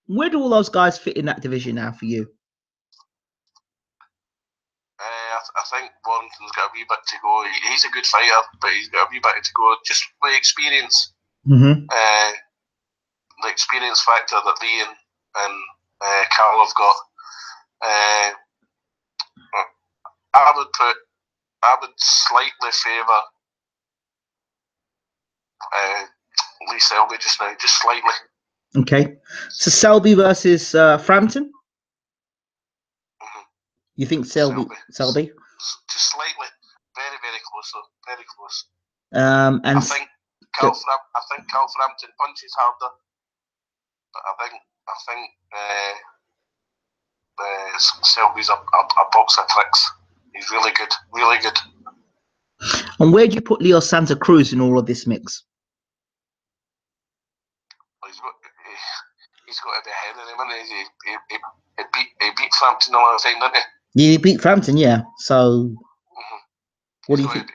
A: Where do all those guys fit in that division now for you?
B: I think Warrington's got a wee bit to go. He's a good fighter, but he's got a wee bit to go. Just with experience, the experience factor that Lee and Carl have got. I would slightly favour Lee Selby just now, just slightly.
A: Okay, so Selby versus Frampton. You think Selby?
B: Just slightly, very, very close, though. Very close.
A: And
B: I think Carl Frampton punches harder, but I think Selby's a box of tricks. He's really good, really good.
A: And where do you put Leo Santa Cruz in all of this mix?
B: He's got to be ahead of him, and he beat Frampton a lot of time, didn't he?
A: Yeah, he beat Frampton, yeah. So, what do you think?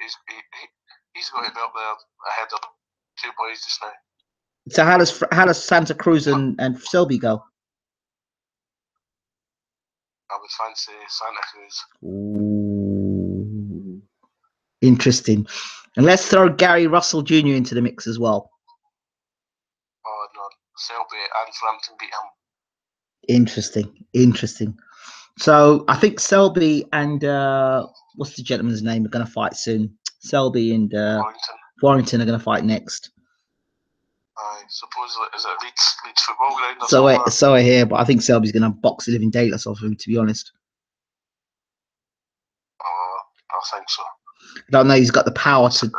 B: He's got to be up there ahead of two boys just now.
A: So how does Santa Cruz and Selby go?
B: I would fancy Santa Cruz.
A: Ooh, interesting. And let's throw Gary Russell Jr. into the mix as well.
B: Oh no, Selby and Frampton beat him.
A: Interesting. So I think Selby and what's the gentleman's name are going to fight soon. Selby and Warrington are going to fight next.
B: I suppose is it Leeds football ground or
A: something? So I hear, but I think Selby's going to box the living daylights off him, to be honest.
B: I think so.
A: I don't know. He's got the power to.
B: He's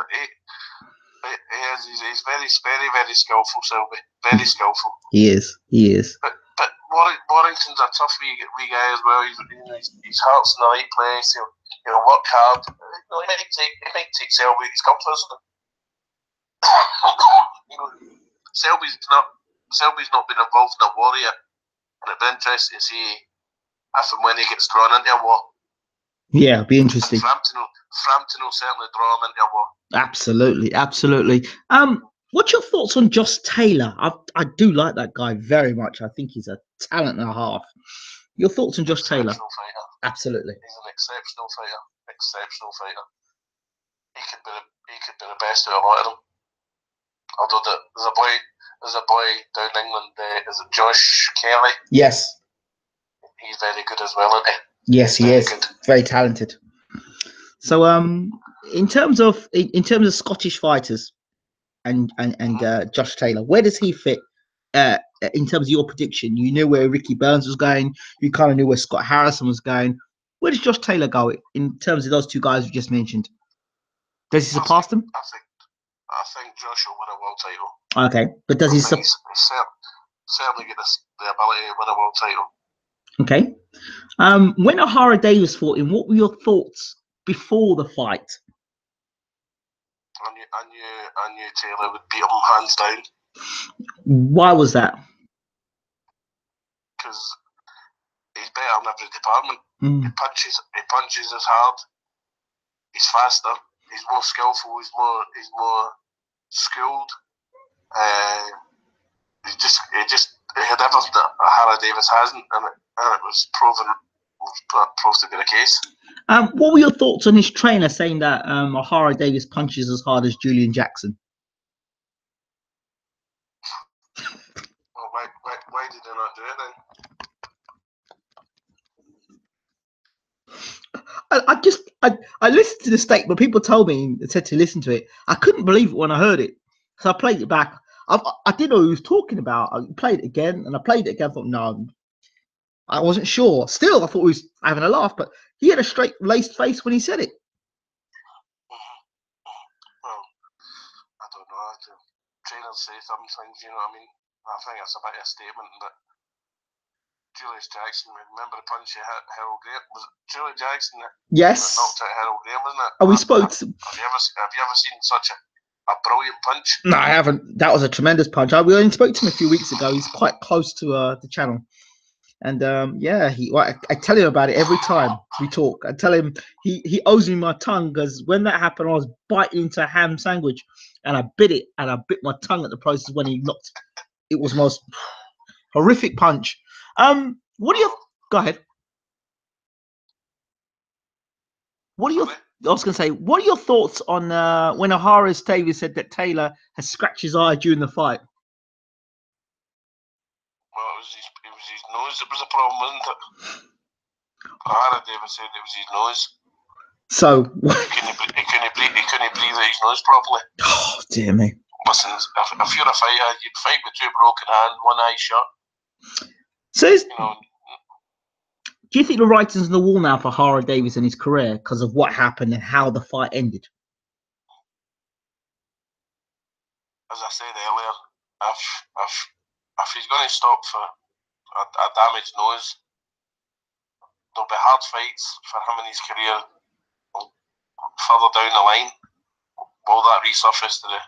B: very, very skillful, Selby. Very skillful.
A: He is.
B: But Warrington's a tough wee guy as well. His heart's in the right place. He'll work hard. He might take Selby. He's come close. Selby's not been involved in a war yet, and it'd be interesting to see if and when he gets drawn into a war.
A: Yeah, it'd be interesting.
B: Frampton will certainly draw him into a war.
A: Absolutely. What's your thoughts on Josh Taylor? I do like that guy very much. I think he's a talent and a half. Your thoughts on Josh Taylor?
B: Fighter.
A: Absolutely.
B: He's an exceptional fighter. He could be the best out of a lot of them. Although there's a boy down in England. Is it Josh Kelly?
A: Yes.
B: He's very good as well, isn't
A: he? Yes, he is. Good. Very talented. So, in terms of Scottish fighters and Josh Taylor, where does he fit? In terms of your prediction, you knew where Ricky Burns was going. You kind of knew where Scott Harrison was going. Where does Josh Taylor go in terms of those two guys you just mentioned? Does he surpass them?
B: I think Josh will win a world title.
A: Okay, but does he?
B: He's certainly get the ability to win a world title.
A: Okay. When O'Hara Davis fought him, what were your thoughts before the fight?
B: I knew Taylor would beat him hands down.
A: Why was that?
B: Because he's better in every department. He punches as hard. He's faster. He's more skillful. He's more skilled. He had everything that O'Hara Davis hasn't, and it was proven proved to be the case.
A: What were your thoughts on his trainer saying that O'Hara Davis punches as hard as Julian Jackson?
B: Well, why did they not do it then?
A: I listened to the statement. People told me, said to listen to it. I couldn't believe it when I heard it. So I played it back. I didn't know who he was talking about. I played it again and I played it again. I thought, no, I wasn't sure. Still, I thought he was having a laugh, but he had a straight-laced face when he said it.
B: Well, I don't know. The trainers say some things, you know what I mean? I think it's a bit of a statement that Julius Jackson, remember the punch he hit Harold Graham? Was it Julius Jackson that knocked out Harold Graham, wasn't it?
A: And we spoke to...
B: Have you ever seen such a brilliant punch?
A: No, I haven't. That was a tremendous punch. We only spoke to him a few weeks ago. He's quite close to the channel. And yeah, I tell him about it every time we talk. I tell him he owes me my tongue, because when that happened, I was biting into a ham sandwich and I bit it and I bit my tongue at the process when he knocked. It was the most horrific punch. What are your... Go ahead. What are your... I was going to say, what are your thoughts on when O'Hara Davis said that Taylor has scratched his eye during the fight?
B: Well, it was his nose that was a problem, wasn't it? O'Hara Davis said it was his nose.
A: So
B: he couldn't breathe out his nose properly.
A: Oh, dear me.
B: Listen, if you're a fighter, you'd fight with two broken hands, one eye shut.
A: So
B: you know,
A: do you think the writing's on the wall now for O'Hara Davis and his career because of what happened and how the fight ended?
B: As I said earlier, if he's going to stop for a damaged nose, there'll be hard fights for him in his career further down the line. Will that resurface today?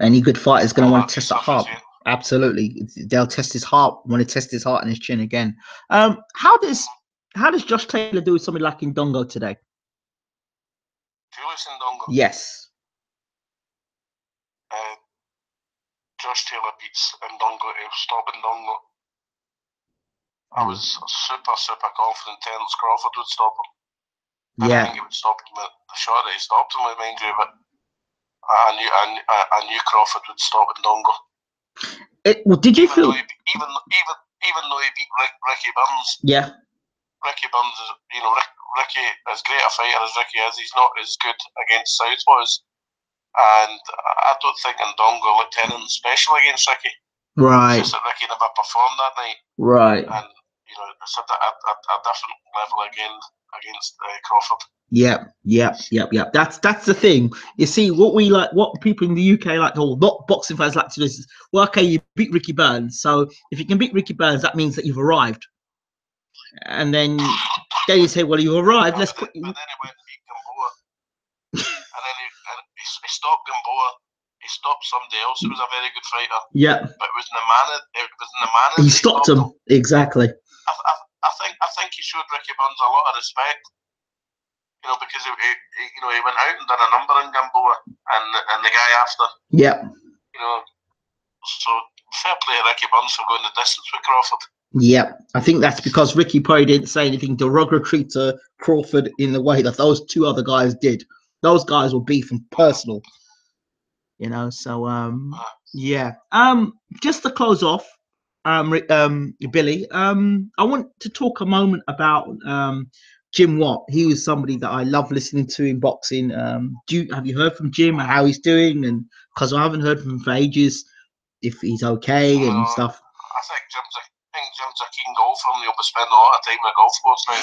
A: Any good fighter is going to want to test the heart. Absolutely, they'll test his heart. Want to test his heart and his chin again. How does Josh Taylor do something like Ndongo today?
B: Julius Ndongo?
A: Yes.
B: Josh Taylor beats Ndongo to stop Ndongo. I was super confident Terence Crawford would stop him.
A: Yeah.
B: I think he would stop him with the shot that he stopped him with, mind you, but I knew Crawford would stop Ndongo.
A: Well, did you feel
B: even though he beat Ricky Burns?
A: Yeah.
B: Ricky Burns is, Ricky, as great a fighter as Ricky is, he's not as good against southpaws, and I don't think Ndongo looked anything special against Ricky.
A: Right.
B: It's just that Ricky never performed that night.
A: Right.
B: And it's a different level again against Crawford.
A: Yep. That's the thing. You see, what people in the UK like, or what boxing fans like to do is, well, okay, you beat Ricky Burns, so if you can beat Ricky Burns, that means that you've arrived. And then you say, well, you arrived. Let's put you.
B: But then he went and beat Gamboa, and then he stopped Gamboa. He stopped somebody else who was a very good fighter.
A: Yeah.
B: But it was in the manner.
A: He stopped him. Exactly.
B: I think he showed Ricky Burns a lot of respect. Because he went out and done a number in Gamboa and the guy after.
A: Yeah.
B: So fair play to Ricky Burns for going the distance with Crawford.
A: Yeah, I think that's because Ricky probably didn't say anything derogatory to Crawford in the way that those two other guys did. Those guys were beefing personal. So yeah. Just to close off, Billy, I want to talk a moment about Jim Watt. He was somebody that I love listening to in boxing. Have you heard from Jim and how he's doing? And because I haven't heard from him for ages, if he's okay and stuff.
B: I think Jim's a keen golfer, and he'll be spending a lot of time in the golf course now.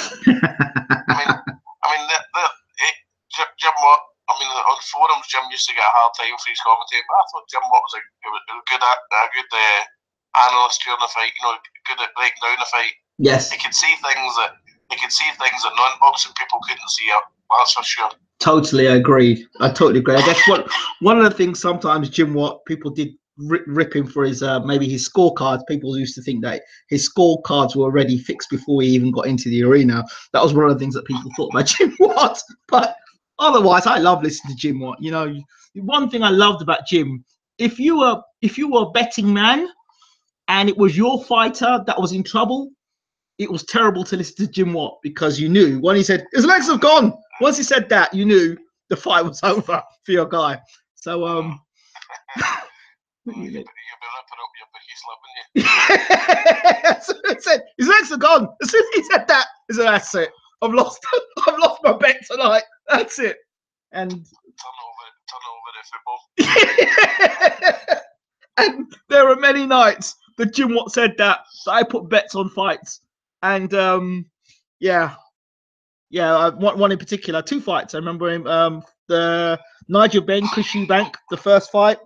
B: Jim Watt. On forums, Jim used to get a hard time for his commentating, but I thought Jim Watt was a good analyst during the fight. Good at breaking down the fight.
A: Yes.
B: He could see things that non-boxing people couldn't see. That's for sure.
A: Totally agree. I guess one of the things sometimes Jim Watt, people did rip him for his maybe his scorecards. People used to think that his scorecards were already fixed before he even got into the arena. That was one of the things that people thought about Jim Watt. But otherwise, I love listening to Jim Watt. One thing I loved about Jim, if you were a betting man and it was your fighter that was in trouble, it was terrible to listen to Jim Watt because you knew when he said his legs have gone. Once he said that, you knew the fight was over for your guy. So
B: You'll be ripping up your bookie slip, wouldn't you?
A: It said his legs are gone. As soon as he said that, he said, "That's it. I've lost. I've lost my bet tonight. That's it." And
B: turn over the football.
A: and there are many nights that Jim Watt said that I put bets on fights, and one in particular, 2 fights. I remember him. The Nigel Benn, Chris Eubank, the first fight.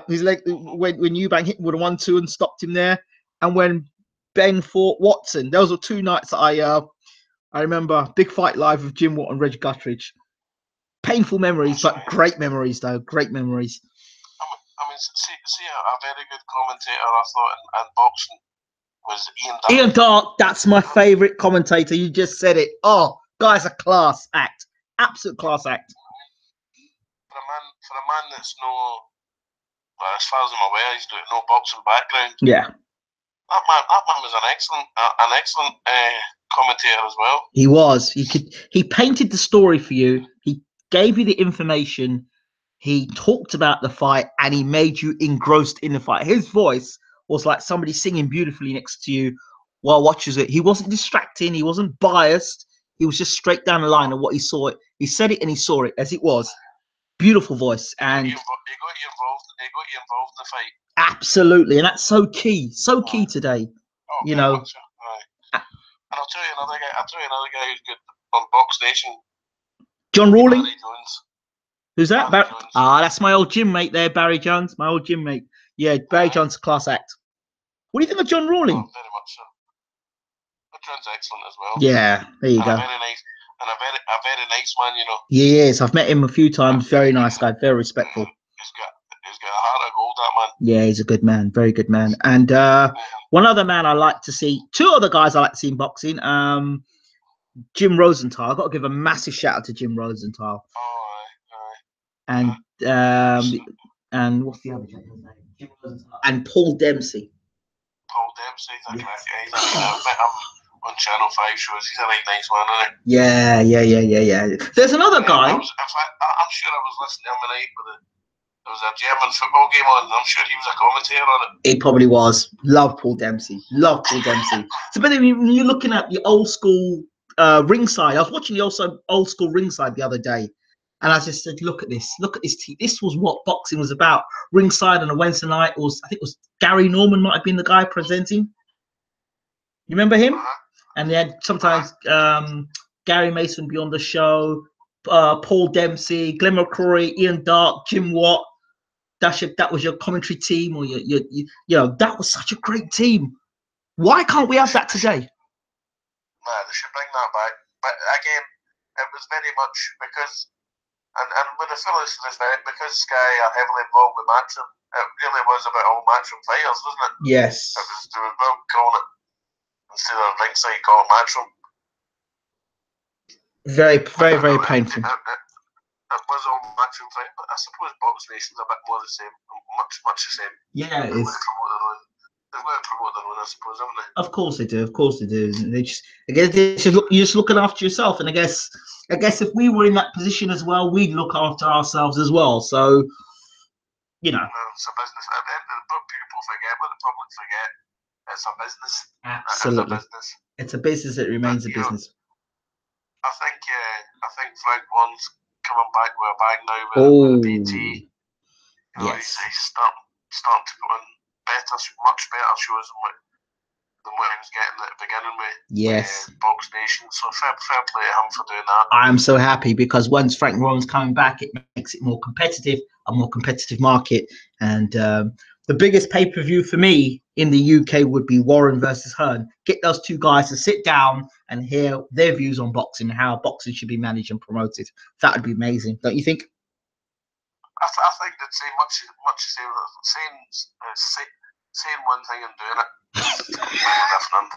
A: His leg when Eubank hit him with a 1-2 and stopped him there, and when Ben fought Watson, those were 2 nights that I remember. Big fight live with Jim Watt and Reg Guttridge. Painful memories, but great memories though. Great memories.
B: I mean, see, a very good commentator I thought in boxing was Ian Darke.
A: Ian Darke, that's my favourite commentator. You just said it. Oh, guy's a class act. Absolute class act.
B: For a man that's as far as I'm aware, he's doing no boxing background.
A: Yeah.
B: That man was an excellent commentator as well.
A: He was. He painted the story for you. He gave you the information. He talked about the fight, and he made you engrossed in the fight. His voice was like somebody singing beautifully next to you while watches it. He wasn't distracting. He wasn't biased. He was just straight down the line of what he saw it. He said it and he saw it as it was. Beautiful voice. And
B: he got you involved in the fight.
A: Absolutely, and that's so key today.
B: Oh,
A: you know.
B: And I'll tell you another guy who's good on Box Nation.
A: John Rawling.
B: Barry Jones.
A: Who's that?
B: Barry Jones.
A: That's my old gym mate there, Barry Jones. My old gym mate. Yeah, Barry Jones, class act. What do you think of John Rawling?
B: Oh, very much so. John's excellent as well.
A: Yeah, there you go.
B: A very nice man, you know.
A: He is. I've met him a few times. Very nice guy. Very respectful.
B: He's got a heart of gold, that man.
A: Yeah, he's a good man. Very good man. And one other man I like to see. 2 other guys I like to see in boxing. Jim Rosenthal. I've got to give a massive shout out to Jim Rosenthal.
B: Oh, aye.
A: And what's the other guy's name? Jim Rosenthal. And Paul Dempsey.
B: Paul Dempsey. He's I've met him on Channel 5 shows. He's a right nice man, isn't he?
A: Yeah. There's another guy.
B: I'm sure I was listening to him tonight, but there was a German football game on, and I'm sure he was a commentator on it.
A: He probably was. Love Paul Dempsey. So, but when you're looking at the old school ringside, I was watching the old school ringside the other day, and I just said, look at this team. This was what boxing was about. Ringside on a Wednesday night I think it was Gary Norman might have been the guy presenting. You remember him? And they had sometimes Gary Mason be on the show, Paul Dempsey, Glenn McCrory, Ian Darke, Jim Watt. That was your commentary team, or you know, that was such a great team. Why can't we have that today?
B: Nah, they should bring that back. But again, it was very much because, and with the fullest respect, because Sky are heavily involved with Matchroom, it really was about all Matchroom fighters, wasn't it?
A: Yes.
B: They were well calling it, instead of ringside, calling Matchroom.
A: Very painful.
B: It was all Matchroom fight, but I suppose Box Nation's a bit more the same, much the same.
A: Yeah, it is.
B: They've got to promote their own, I suppose, haven't they?
A: Of course they do. They just, you're just looking after yourself, and I guess if we were in that position as well, we'd look after ourselves as well. So, you know,
B: it's a business. People forget, but the public forget. It's a business.
A: Absolutely, it's a business. It remains a business.
B: I think Frank Warren's coming back with a bag now with BT.
A: Yes.
B: He's starting to put on much better shows than what he was getting at the beginning with.
A: Yes.
B: Box Nation. So fair play to him for doing that.
A: I'm so happy because once Frank Warren's coming back, it makes it more competitive, a more competitive market. And the biggest pay-per-view for me in the UK would be Warren versus Hearn. Get those 2 guys to sit down and hear their views on boxing, how boxing should be managed and promoted. That would be amazing, don't you think?
B: I think they'd say much saying one thing and doing it. Different.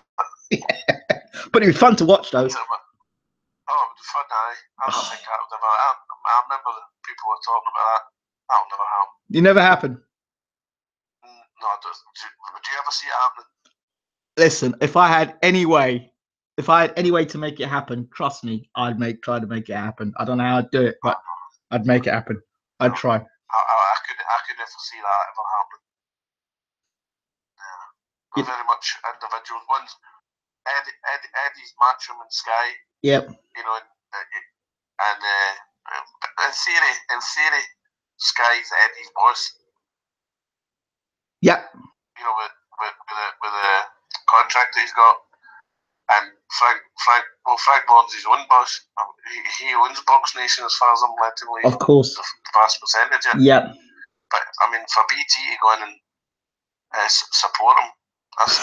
A: But it'd be fun to watch, though.
B: Oh, it would be fun, aye. I don't think that would ever. I remember that people were talking about that. That'll never happen.
A: It never happened.
B: No, would you ever see it happening?
A: Listen, if I had any way to make it happen, trust me, I'd try to make it happen. I don't know how I'd do it, but I'd make it happen. I'd try.
B: I could never see that ever happen. They're very much individuals. One's Eddie's Matchroom and Sky.
A: Yep.
B: You know, and in theory, Sky's Eddie's boss.
A: Yep.
B: You know, with the contract that he's got, and Frank Bond's his own boss. He owns Box Nation as far as I'm led to believe.
A: Of course.
B: The vast percentage.
A: Yep.
B: But I mean, for BT to go in and support him, that's a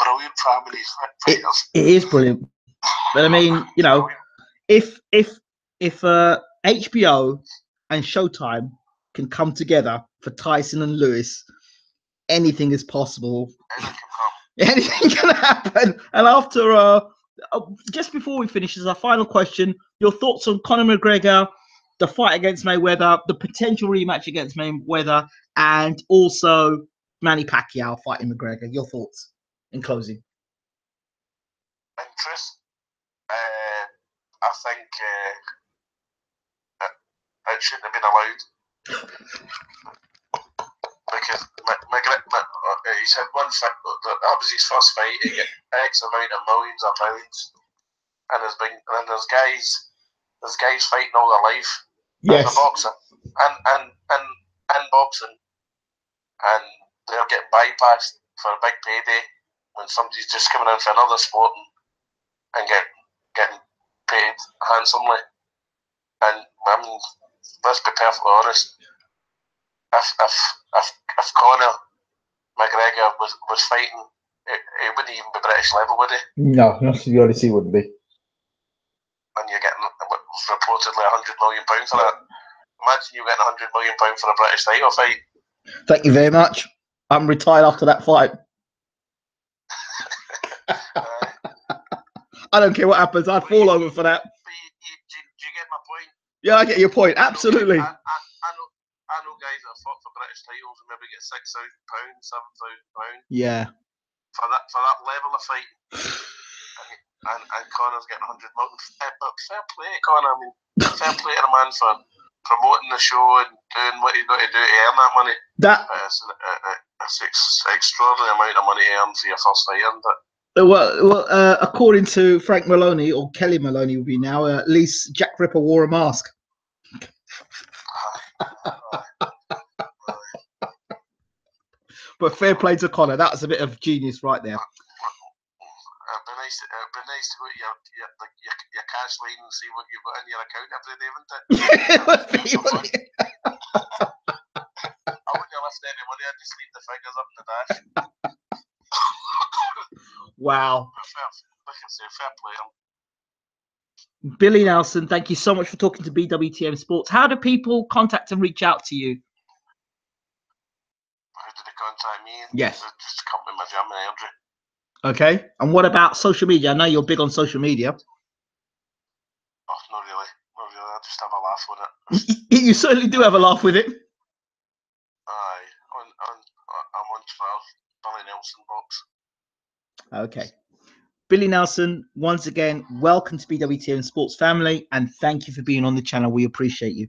B: brilliant family fighters.
A: It is brilliant. But I mean, you know, if HBO and Showtime can come together for Tyson and Lewis, anything is possible. Anything can happen. And after just before we finish, as our final question, your thoughts on Conor McGregor, the fight against Mayweather, the potential rematch against Mayweather, and also Manny Pacquiao fighting McGregor. Your thoughts in closing?
B: Interest. I think it shouldn't have been allowed because he said one thing that was his first fight. He get X amount of millions of pounds, and there's guys fighting all their life as a boxer and boxing, and they're getting bypassed for a big payday when somebody's just coming in for another sport and getting paid handsomely. And I mean, let's be perfectly honest. If Conor McGregor was fighting, it wouldn't even be British level, would he?
A: No, to be honest, he wouldn't be.
B: And you're getting reportedly £100 million for that. Imagine you getting £100 million for a British title fight.
A: Thank you very much. I'm retired after that fight. I don't care what happens. I'd fall over for that.
B: Do you get my point?
A: Yeah, I get your point. Absolutely.
B: I know guys that have fought for British titles and maybe get £6,000, £7,000.
A: Yeah.
B: For that level of fight, and Conor's getting £100 million. But fair play, Conor. I mean, fair play to the man for promoting the show and doing what he's got to do to earn that money. It's an extraordinary amount of money to earn for your first fight, isn't it?
A: Well, according to Frank Maloney, or Kelly Maloney will be now, at least Jack Ripper wore a mask. But fair play to Conor. That was a bit of genius right there.
B: It'd be nice to go to your cash line and see what you've got in your account every day, wouldn't it? I wouldn't lift any money. I'd just leave the figures up in the dash.
A: Wow.
B: Fair play.
A: Billy Nelson, thank you so much for talking to BWTM Sports. How do people contact and reach out to you?
B: How did they contact me?
A: Yes.
B: Just come to my gym in Airdrie.
A: Okay. And what about social media? I know you're big on social media.
B: Oh, not really. I just have a laugh with it.
A: You certainly do have a laugh with it.
B: Aye. I'm on 12, Billy Nelson box.
A: Okay. Billy Nelson, once again, welcome to BWTM Sports family, and thank you for being on the channel. We appreciate you.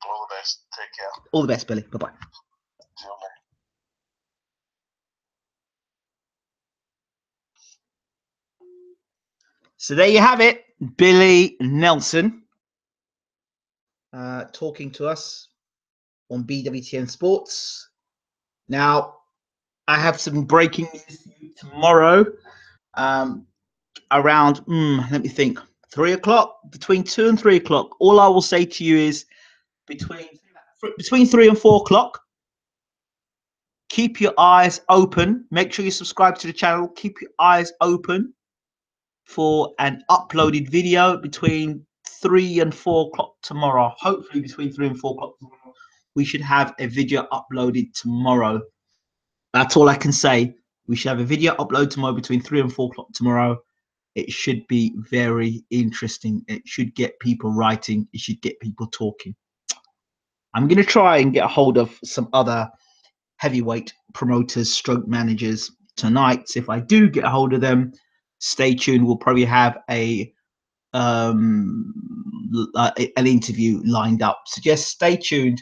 B: All the best. Take care.
A: All the best, Billy. Bye-bye.
B: See you, mate.
A: So there you have it, Billy Nelson talking to us on BWTM Sports. Now, I have some breaking news for you tomorrow. Around, let me think, 3 o'clock, between 2 and 3 o'clock. All I will say to you is between 3 and 4 o'clock, keep your eyes open. Make sure you subscribe to the channel. Keep your eyes open for an uploaded video between 3 and 4 o'clock tomorrow. Hopefully between 3 and 4 o'clock tomorrow, we should have a video uploaded tomorrow. That's all I can say. We should have a video upload tomorrow between 3 and 4 o'clock tomorrow. It should be very interesting. It should get people writing. It should get people talking. I'm going to try and get a hold of some other heavyweight promoters, stroke managers tonight. So if I do get a hold of them, stay tuned. We'll probably have an interview lined up. So just stay tuned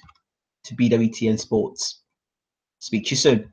A: to BWTN Sports. Speak to you soon.